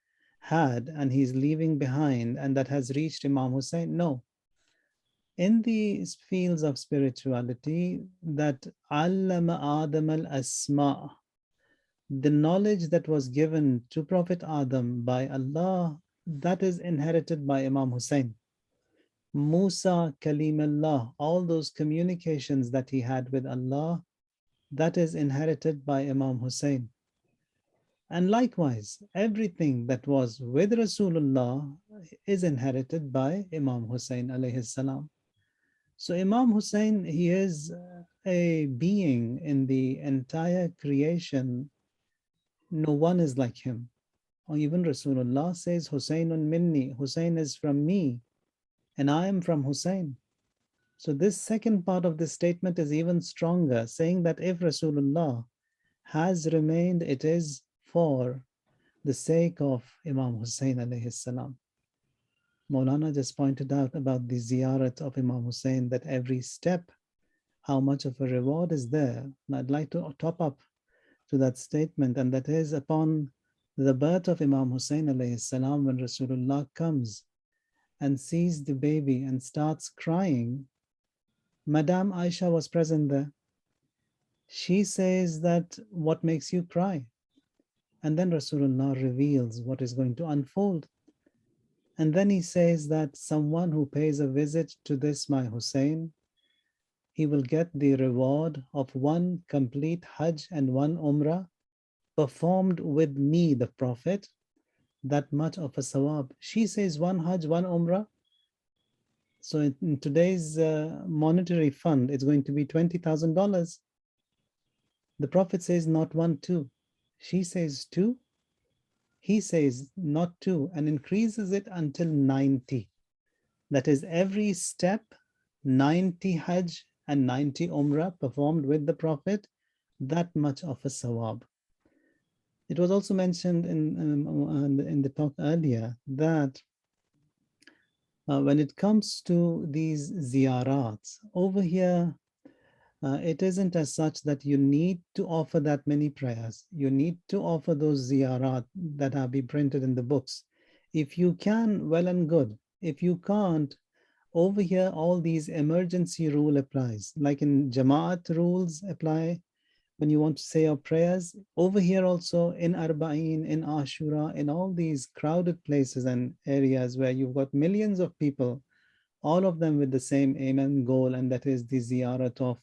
had and he's leaving behind and that has reached Imam Hussein. No. In the fields of spirituality, that Allama Adam al-Asma, the knowledge that was given to Prophet Adam by Allah, that is inherited by Imam Hussein. Musa Kalimullah, all those communications that he had with Allah, that is inherited by Imam Hussein. And likewise, everything that was with Rasulullah is inherited by Imam Hussein alayhi salam. So Imam Hussein, he is a being in the entire creation. No one is like him. Or even Rasulullah says, Husaynun minni, Hussein is from me, and I am from Hussein. So this second part of this statement is even stronger, saying that if Rasulullah has remained, it is for the sake of Imam Hussein alayhi salam. Maulana just pointed out about the ziyarat of Imam Hussein, that every step, how much of a reward is there. And I'd like to top up to that statement, and that is upon the birth of Imam Hussein alayhi salam, when Rasulullah comes and sees the baby and starts crying, Madame Aisha was present there. She says that, what makes you cry? And then Rasulullah reveals what is going to unfold. And then he says that someone who pays a visit to this my Hussein, he will get the reward of one complete Hajj and one Umrah performed with me, the Prophet, that much of a sawab. She says one Hajj, one Umrah. So in today's monetary fund, it's going to be $20,000. The Prophet says not one, two. She says two. He says not two, and increases it until 90. That is, every step, 90 Hajj and 90 Umrah performed with the Prophet, that much of a sawab. It was also mentioned in the talk earlier that when it comes to these ziyarats, over here, it isn't as such that you need to offer that many prayers. You need to offer those ziyarat that have been printed in the books. If you can, well and good. If you can't, over here, all these emergency rule applies. Like in Jamaat rules apply when you want to say your prayers. Over here also in Arabaeen, in Ashura, in all these crowded places and areas where you've got millions of people, all of them with the same aim and goal, and that is the ziyarat of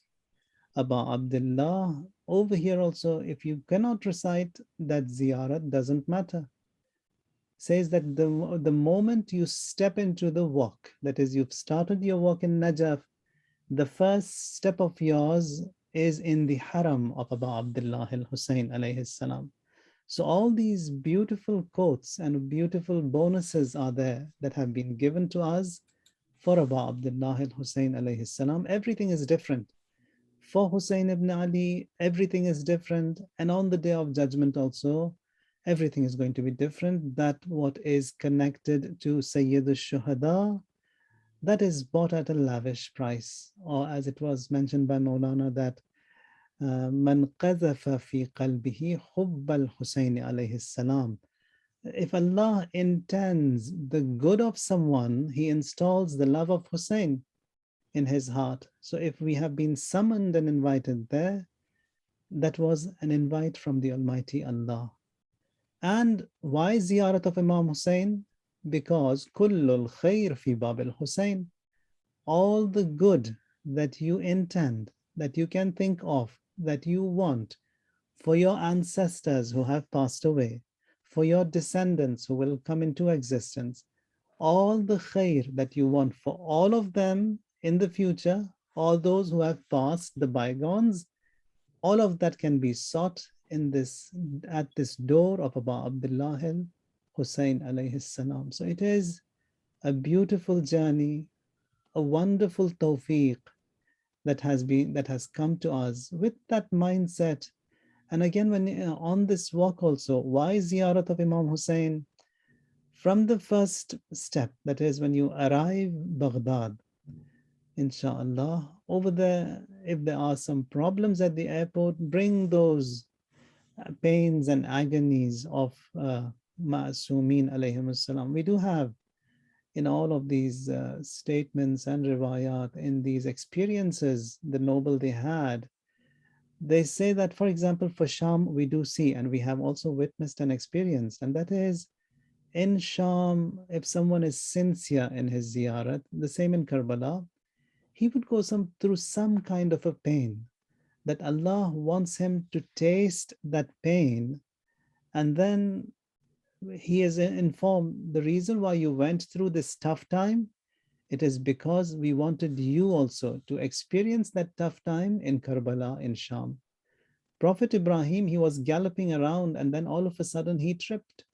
Abba Abdullah. Over here also, if you cannot recite that ziyarat, doesn't matter. Says that the moment you step into the walk, that is, you've started your walk in Najaf, the first step of yours is in the haram of Abba Abdullah al Hussein alayhi salam. So all these beautiful quotes and beautiful bonuses are there that have been given to us for Abba Abdullah al Hussein alayhi salam. Everything is different. For Hussein ibn Ali, everything is different. And on the day of judgment also, everything is going to be different. That what is connected to Sayyid al-Shuhada, that is bought at a lavish price. Or as it was mentioned by Maulana, that Man qadhafa fi qalbihi hubb al-Husayn alayhi salam. If Allah intends the good of someone, He installs the love of Hussein in his heart. So if we have been summoned and invited there, that was an invite from the Almighty Allah. And why ziyarat of Imam Hussein? Because kullul khair fi Babil Hussein. All the good that you intend, that you can think of, that you want for your ancestors who have passed away, for your descendants who will come into existence, all the khair that you want for all of them in the future, all those who have passed, the bygones, all of that can be sought in this at this door of Abba Abdullah al Hussein alayhi salam. So it is a beautiful journey, a wonderful tawfiq that has come to us with that mindset. And again, when on this walk also, why ziyarat of Imam Hussein? From the first step, that is when you arrive Baghdad, inshallah, over there, if there are some problems at the airport, bring those pains and agonies of Ma'asumin alayhim salam. We do have in all of these statements and riwayat, in these experiences, the noble they had, they say that, for example, for Sham, we do see, and we have also witnessed and experienced, and that is in Sham, if someone is sincere in his ziyarat, the same in Karbala, he would go through some kind of a pain that Allah wants him to taste that pain. And then he is informed the reason why you went through this tough time, it is because we wanted you also to experience that tough time in Karbala in Sham. Prophet Ibrahim, he was galloping around and then all of a sudden he tripped.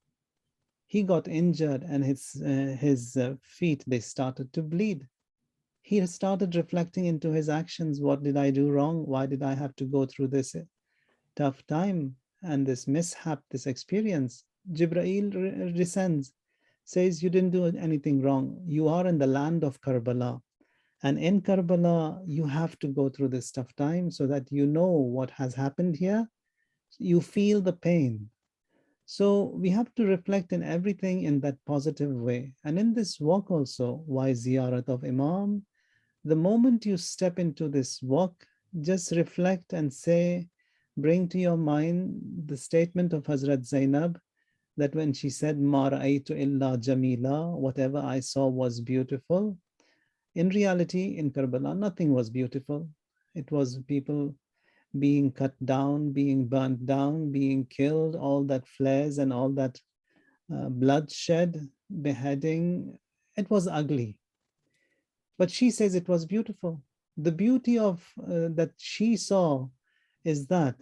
He got injured and his feet, they started to bleed. He started reflecting into his actions. What did I do wrong? Why did I have to go through this tough time and this mishap, this experience? Jibreel descends, says, you didn't do anything wrong. You are in the land of Karbala. And in Karbala, you have to go through this tough time so that you know what has happened here. You feel the pain. So we have to reflect in everything in that positive way. And in this walk also, why ziyarat of Imam? The moment you step into this walk, just reflect and say, bring to your mind the statement of Hazrat Zainab, that when she said, Ma ra'aytu illa jamila, whatever I saw was beautiful. In reality, in Karbala, nothing was beautiful. It was people being cut down, being burnt down, being killed, all that flares and all that bloodshed, beheading. It was ugly. But she says it was beautiful. The beauty of that she saw is that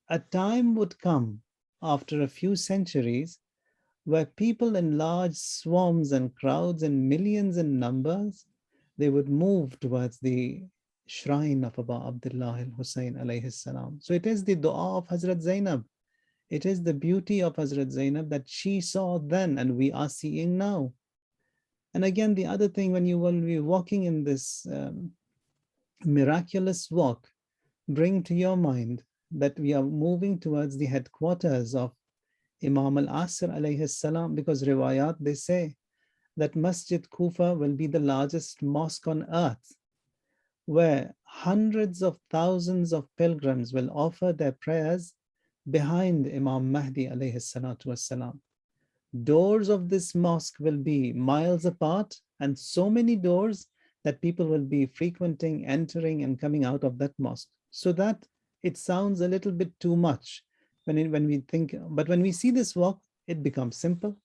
a time would come after a few centuries where people in large swarms and crowds in millions in numbers, they would move towards the shrine of Abu Abdullah al-Hussein alayhi salam. So it is the dua of Hazrat Zainab. It is the beauty of Hazrat Zainab that she saw then and we are seeing now. And again, the other thing, when you will be walking in this miraculous walk, bring to your mind that we are moving towards the headquarters of Imam al-Asr alayhi salam, because riwayat, they say that Masjid Kufa will be the largest mosque on earth, where hundreds of thousands of pilgrims will offer their prayers behind Imam Mahdi alayhi salatu wassalam. Doors of this mosque will be miles apart, and so many doors that people will be frequenting, entering, and coming out of that mosque. So that it sounds a little bit too much when we think, but when we see this walk, it becomes simple.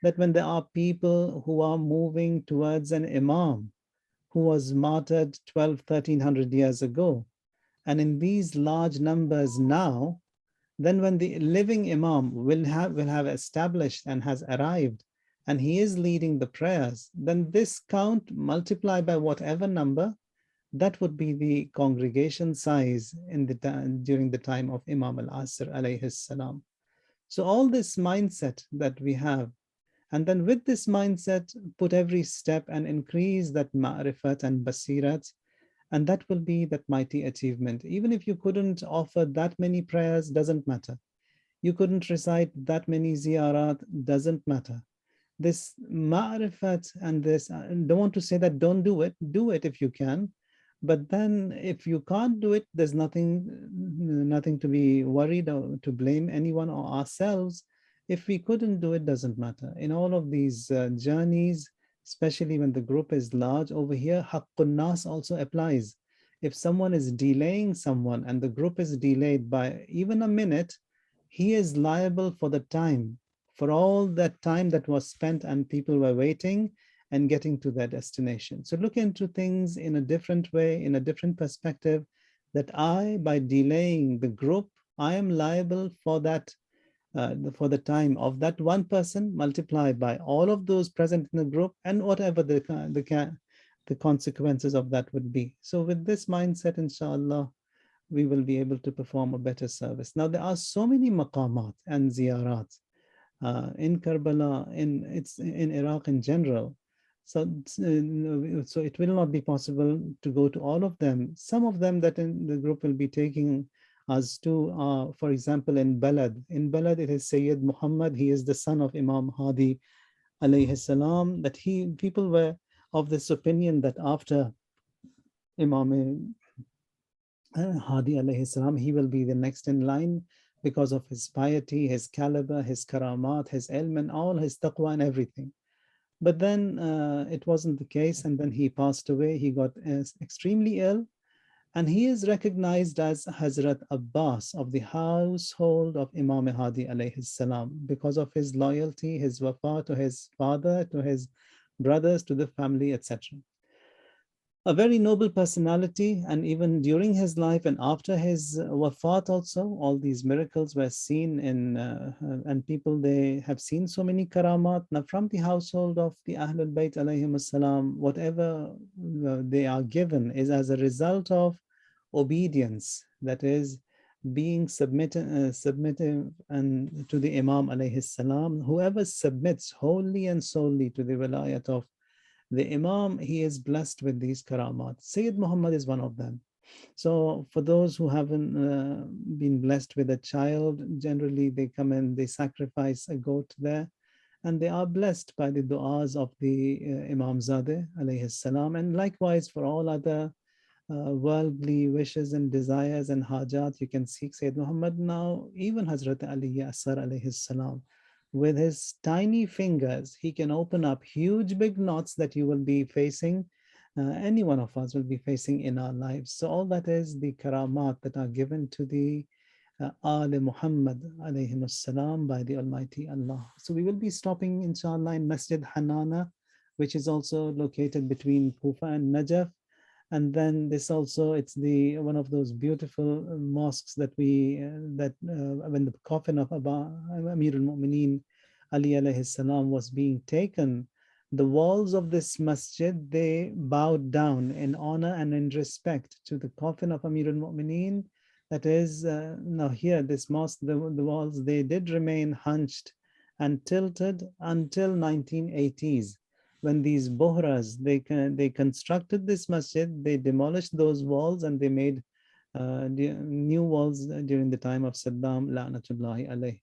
That when there are people who are moving towards an Imam who was martyred 12, 1300 years ago, and in these large numbers now, then when the living Imam will have established and has arrived, and he is leading the prayers, then this count multiplied by whatever number, that would be the congregation size in the during the time of Imam al-Asr alayhi salam. So all this mindset that we have, and then with this mindset, put every step and increase that ma'rifat and basirat, and that will be that mighty achievement. Even if you couldn't offer that many prayers, doesn't matter. You couldn't recite that many ziyarat, doesn't matter. This ma'rifat and this, I don't want to say that don't do it if you can. But then if you can't do it, there's nothing to be worried or to blame anyone or ourselves. If we couldn't do it, doesn't matter. In all of these journeys, especially when the group is large over here, haqqun nas also applies. If someone is delaying someone and the group is delayed by even a minute, he is liable for the time, for all that time that was spent and people were waiting and getting to their destination. So look into things in a different way, in a different perspective, that by delaying the group, I am liable for that, for the time of that one person multiplied by all of those present in the group and whatever the consequences of that would be. So with this mindset, inshallah, we will be able to perform a better service. Now, there are so many maqamat and ziyarat in Karbala, in Iraq in general. So it will not be possible to go to all of them. Some of them that in the group will be taking us to, for example, in Balad. In Balad, it is Sayyid Muhammad. He is the son of Imam Hadi alayhi salam. That people were of this opinion that after Imam Hadi alayhi salam, he will be the next in line because of his piety, his caliber, his karamat, his ilm, and all his taqwa and everything. But then it wasn't the case, and then he passed away. He got extremely ill, and he is recognized as Hazrat Abbas of the household of Imam Hadi alayhi salam because of his loyalty, his wafa to his father, to his brothers, to the family, etc. A very noble personality, and even during his life and after his wafat also, all these miracles were seen and people, they have seen so many karamat. Now from the household of the Ahlul Bayt alayhim salam, whatever they are given is as a result of obedience, that is being submissive and to the Imam alayhi salam. Whoever submits wholly and solely to the wilayat of the Imam, he is blessed with these karamat. Sayyid Muhammad is one of them. So for those who haven't been blessed with a child, generally they come and they sacrifice a goat there, and they are blessed by the du'as of the Imam Zadeh alayhi salam. And likewise for all other worldly wishes and desires and hajat, you can seek Sayyid Muhammad. Now even Hazrat Ali Yasar alayhi salam, with his tiny fingers, he can open up huge big knots that you will be facing, any one of us will be facing in our lives. So all that is the karamat that are given to the Ali Muhammad alayhi salam by the Almighty Allah. So we will be stopping inshallah in Masjid Hanana, which is also located between Kufa and Najaf. And then this also, it's the one of those beautiful mosques that when the coffin of Amir al-Mu'mineen Ali alayhi salam was being taken, the walls of this masjid, they bowed down in honor and in respect to the coffin of Amir al-Mu'mineen. That is, now here, this mosque, the walls, they did remain hunched and tilted until 1980s, when these bohras, they constructed this masjid, they demolished those walls and they made new walls during the time of Saddam, la'natullahi alayh.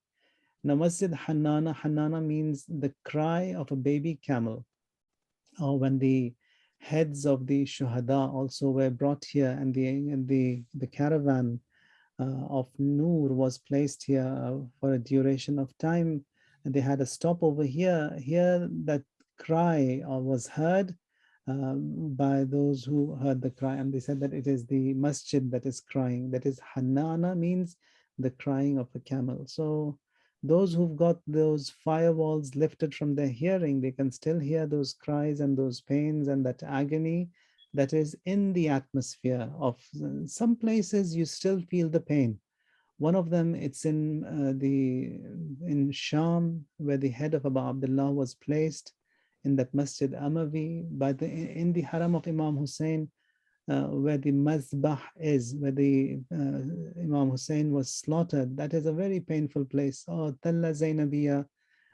Now, Masjid Hanana, Hanana means the cry of a baby camel, or when the heads of the shuhada also were brought here, and the caravan of Noor was placed here for a duration of time. And they had a stop over here. Here, that cry was heard by those who heard the cry, and they said that it is the masjid that is crying. That is, Hanana means the crying of a camel. So those who've got those firewalls lifted from their hearing, they can still hear those cries and those pains and that agony that is in the atmosphere of some places. You still feel the pain. One of them, it's in Sham, where the head of Abu Abdullah was placed in that Masjid Amavi, in the Haram of Imam Hussein, where the Mazbah is, where the Imam Hussein was slaughtered. That is a very painful place. Oh, Talla Zainabiya.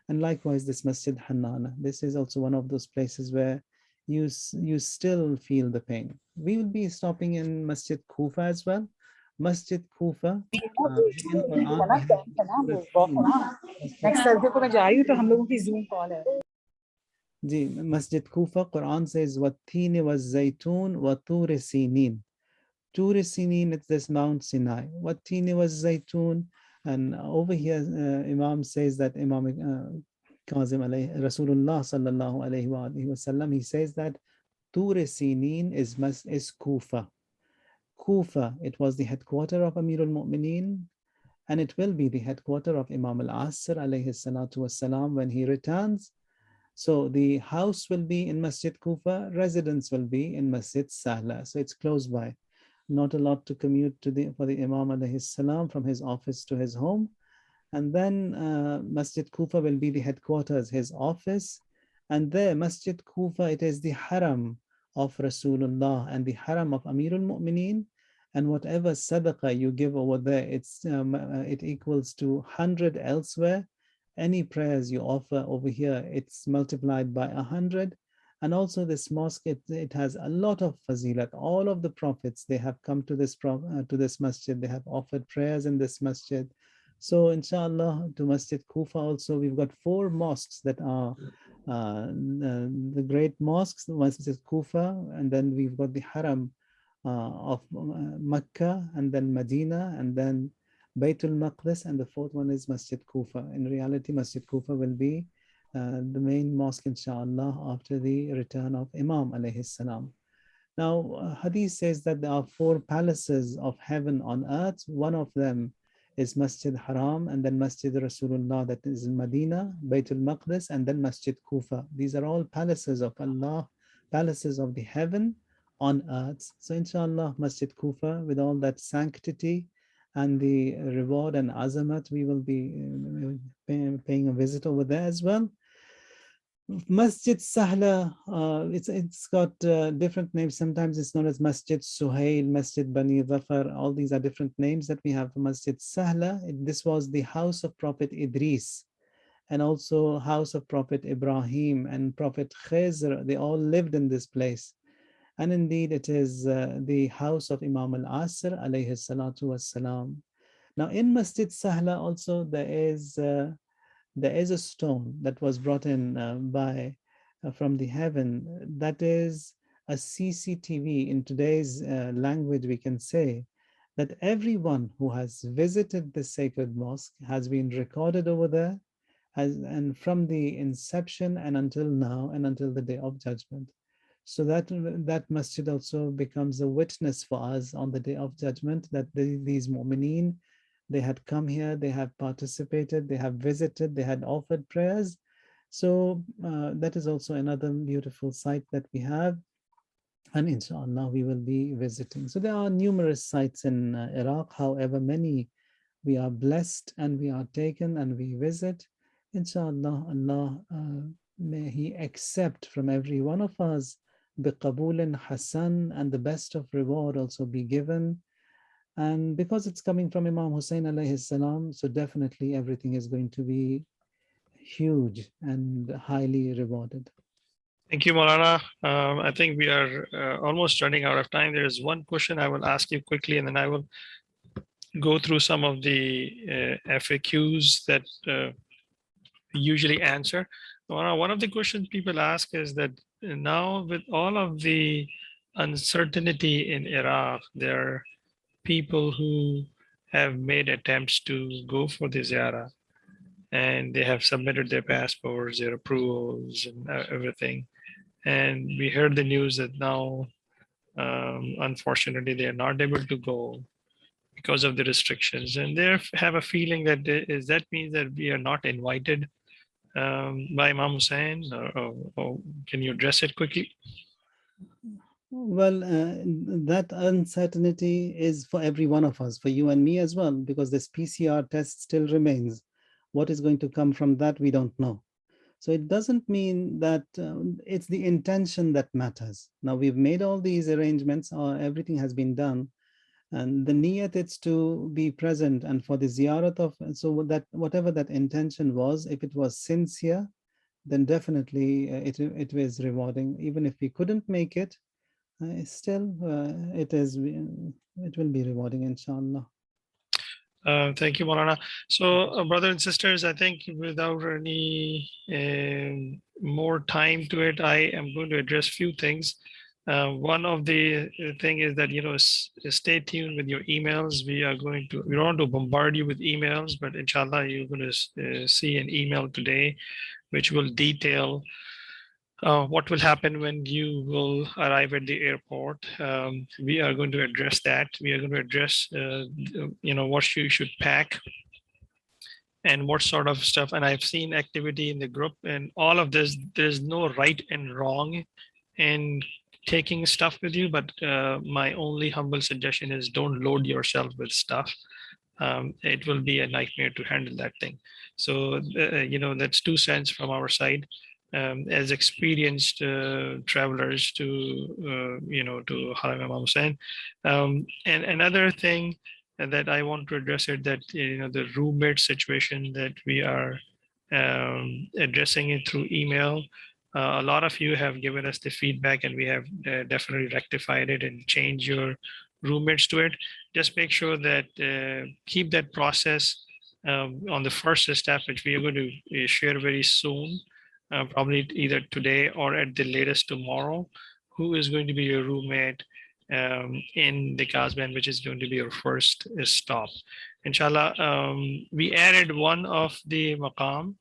And likewise, this Masjid Hanana. This is also one of those places where you still feel the pain. We will be stopping in Masjid Kufa as well. Masjid Kufa, in Quran, we have Surah Tin. Next Thursday को मैं जा रही हूँ तो हम लोगों की zoom call है जी, Masjid Kufa, Quran says, وَالتِّينِ وَالزَّيْتُونِ وَطُورِ سِينِينَ. Tur Sinin, it's this Mount Sinai. وَالتِّينِ وَالزَّيْتُونِ. And over here, Imam says that Imam Kazim alayhi, Rasulullah sallallahu alayhi wa sallam, he says that Tur Sinin is Kufa. Kufa, it was the headquarter of Amir al-Mu'mineen, and it will be the headquarter of Imam al-Asr alayhi salatu wasalam when he returns. So the house will be in Masjid Kufa, residence will be in Masjid Sahla. So it's close by. Not a lot to commute for the Imam alayhi salam from his office to his home. And then Masjid Kufa will be the headquarters, his office. And there, Masjid Kufa, it is the haram of Rasulullah and the haram of Amirul Mu'mineen. And whatever sadaqah you give over there, it equals to 100 elsewhere. Any prayers you offer over here, it's multiplied by 100. And also this mosque, it has a lot of fazilat. All of the prophets, they have come to this masjid. They have offered prayers in this masjid. So inshallah, to Masjid Kufa also, we've got 4 mosques that are the great mosques, Masjid Kufa, and then we've got the Haram of Mecca, and then Medina, and then Baytul Maqdis, and the 4th one is Masjid Kufa. In reality, Masjid Kufa will be the main mosque, inshallah, after the return of Imam alayhi salam. Now, Hadith says that there are 4 palaces of heaven on earth. One of them is Masjid Haram, and then Masjid Rasulullah, that is in Medina, Baytul Maqdis, and then Masjid Kufa. These are all palaces of Allah, palaces of the heaven on earth. So inshallah, Masjid Kufa, with all that sanctity and the reward and azamat, we will be paying a visit over there as well. Masjid Sahla, it's got different names. Sometimes it's known as Masjid Suhail, Masjid Bani Dhafar. All these are different names that we have for Masjid Sahla. This was the house of Prophet Idris, and also house of Prophet Ibrahim and Prophet Khizr. They all lived in this place. And indeed, it is the house of Imam al-Asr alayhi salatu wassalam. Now in Masjid Sahla also, there is a stone that was brought in from the heaven. That is a CCTV. In today's language, we can say that everyone who has visited the sacred mosque has been recorded over there, and from the inception and until now and until the day of judgment. So that masjid also becomes a witness for us on the day of judgment, that these mu'mineen, they had come here, they have participated, they have visited, they had offered prayers. So that is also another beautiful site that we have. And inshallah, we will be visiting. So there are numerous sites in Iraq, however many we are blessed and we are taken and we visit. Inshallah, Allah, may He accept from every one of us biqabulin hasan, and the best of reward also be given. And because it's coming from Imam Hussein alayhi salam, so definitely everything is going to be huge and highly rewarded. Thank you, Maulana. I think we are almost running out of time. There is one question I will ask you quickly, and then I will go through some of the FAQs that we usually answer. One of the questions people ask is that now with all of the uncertainty in Iraq, there are people who have made attempts to go for the ziyarah, and they have submitted their passports, their approvals, and everything. And we heard the news that now, unfortunately, they are not able to go because of the restrictions. And they have a feeling that that means that we are not invited by Imam Hussein, or can you address it quickly? Well, that uncertainty is for every one of us, for you and me as well, because this PCR test still remains. What is going to come from that, we don't know. So it doesn't mean that it's the intention that matters. Now we've made all these arrangements, everything has been done, and the niyat is to be present and for the ziyarat of, so that whatever that intention was, if it was sincere, then definitely it was rewarding. Even if we couldn't make it, still it will be rewarding, inshallah. Thank you, Maulana. So, brothers and sisters, I think without any more time to it, I am going to address few things. One of the thing is that, stay tuned with your emails. We don't want to bombard you with emails, but inshallah, you're going to see an email today, which will detail what will happen when you will arrive at the airport. We are going to address that. We are going to address, what you should pack and what sort of stuff. And I've seen activity in the group, and all of this, there's no right and wrong in taking stuff with you. But my only humble suggestion is don't load yourself with stuff. It will be a nightmare to handle that thing. So, that's 2 cents from our side. As experienced travelers to Haram Imam Hussein. And another thing that I want to address it, that the roommate situation that we are addressing it through email. A lot of you have given us the feedback, and we have definitely rectified it and changed your roommates to it. Just make sure that keep that process on the first step, which we are going to share very soon. Probably either today or at the latest tomorrow, who is going to be your roommate in the Kazban, which is going to be your first stop. Inshallah, we added one of the maqam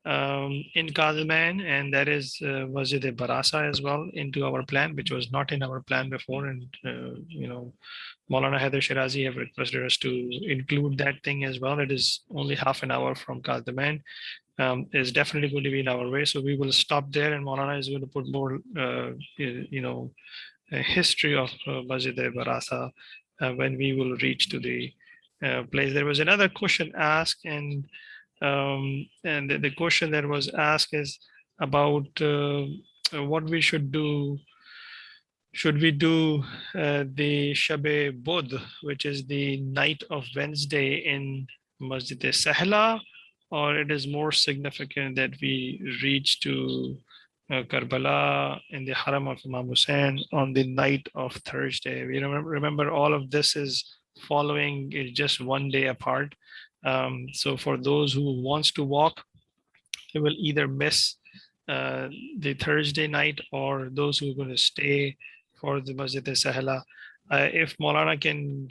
in Kazban, and that is Masjid Barasa as well into our plan, which was not in our plan before. And, Maulana Hayder Shirazi have requested us to include that thing as well. It is only half an hour from Kazban. Is definitely going to be in our way. So we will stop there, and Maulana is going to put more, history of Masjid Barasa when we will reach to the place. There was another question asked, and the question that was asked is about what we should do. Should we do the Shab-e Budh, which is the night of Wednesday in Masjid Sahla, or it is more significant that we reach to Karbala in the Haram of Imam Hussein on the night of Thursday? We remember all of this is following just one day apart. So for those who wants to walk, they will either miss the Thursday night, or those who are going to stay for the Masjid Sahla. If Maulana can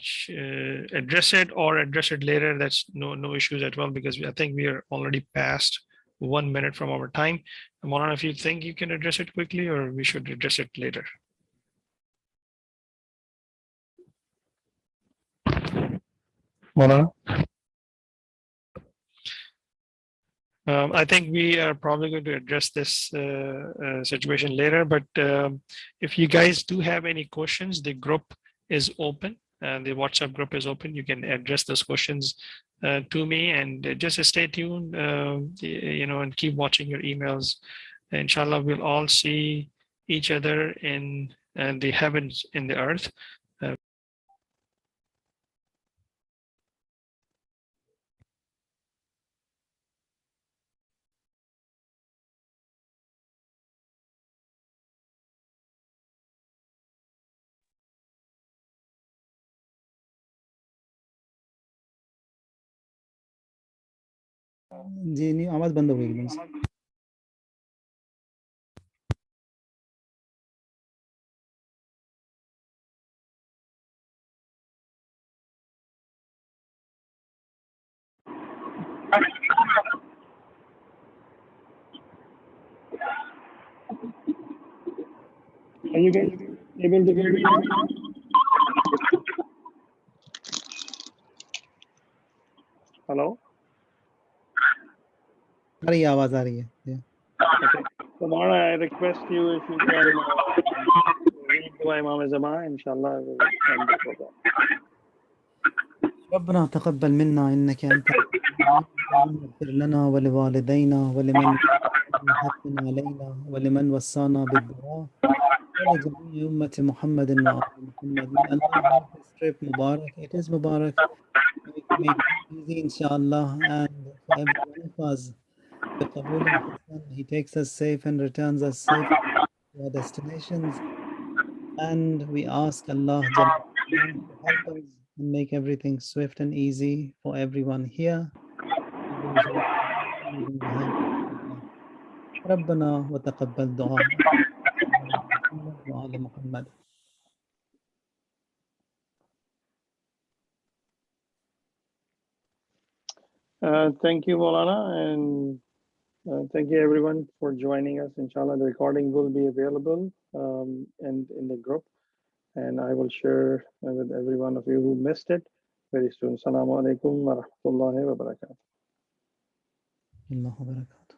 address it or address it later, that's no issues at all, because I think we are already past 1 minute from our time. Maulana, if you think you can address it quickly, or we should address it later. Maulana? I think we are probably going to address this situation later, but if you guys do have any questions, the group is open. The WhatsApp group is open. You can address those questions to me, and just stay tuned, and keep watching your emails. Inshallah, we'll all see each other in the heavens, in the earth. जी नहीं आवाज बंद हो गई एकदम से Are you guys able to hear me now? Hello? आ रही है आवाज आ रही है yeah. Okay. So, Mara, I request you if you can read Dua Imam Zaman, inshallah, I will end the program. ربنا تقبل منا إنك أنت اغفر لنا ولوالدينا ولمن حقنا علينا ولمن وصانا بالدعاء ولجميع أمة محمد وآل محمد. May Allah make this trip Mubarak. It is Mubarak. Make it easy inshallah, and for every one of us, the Qabul al-Hasan, he takes us safe and returns us safe to our destinations. And we ask Allah Jalla Wa'ala to help us and make everything swift and easy for everyone here. Those who are needing the help of Allah. ربنا وتقبل دعاء محمد وآل محمد. Thank you, Maulana, and thank you everyone for joining us. Inshallah, the recording will be available and in the group, and I will share with every one of you who missed it very soon. Assalamu alaikum wa rahmatullahi wa barakatuh. الله وبركاته.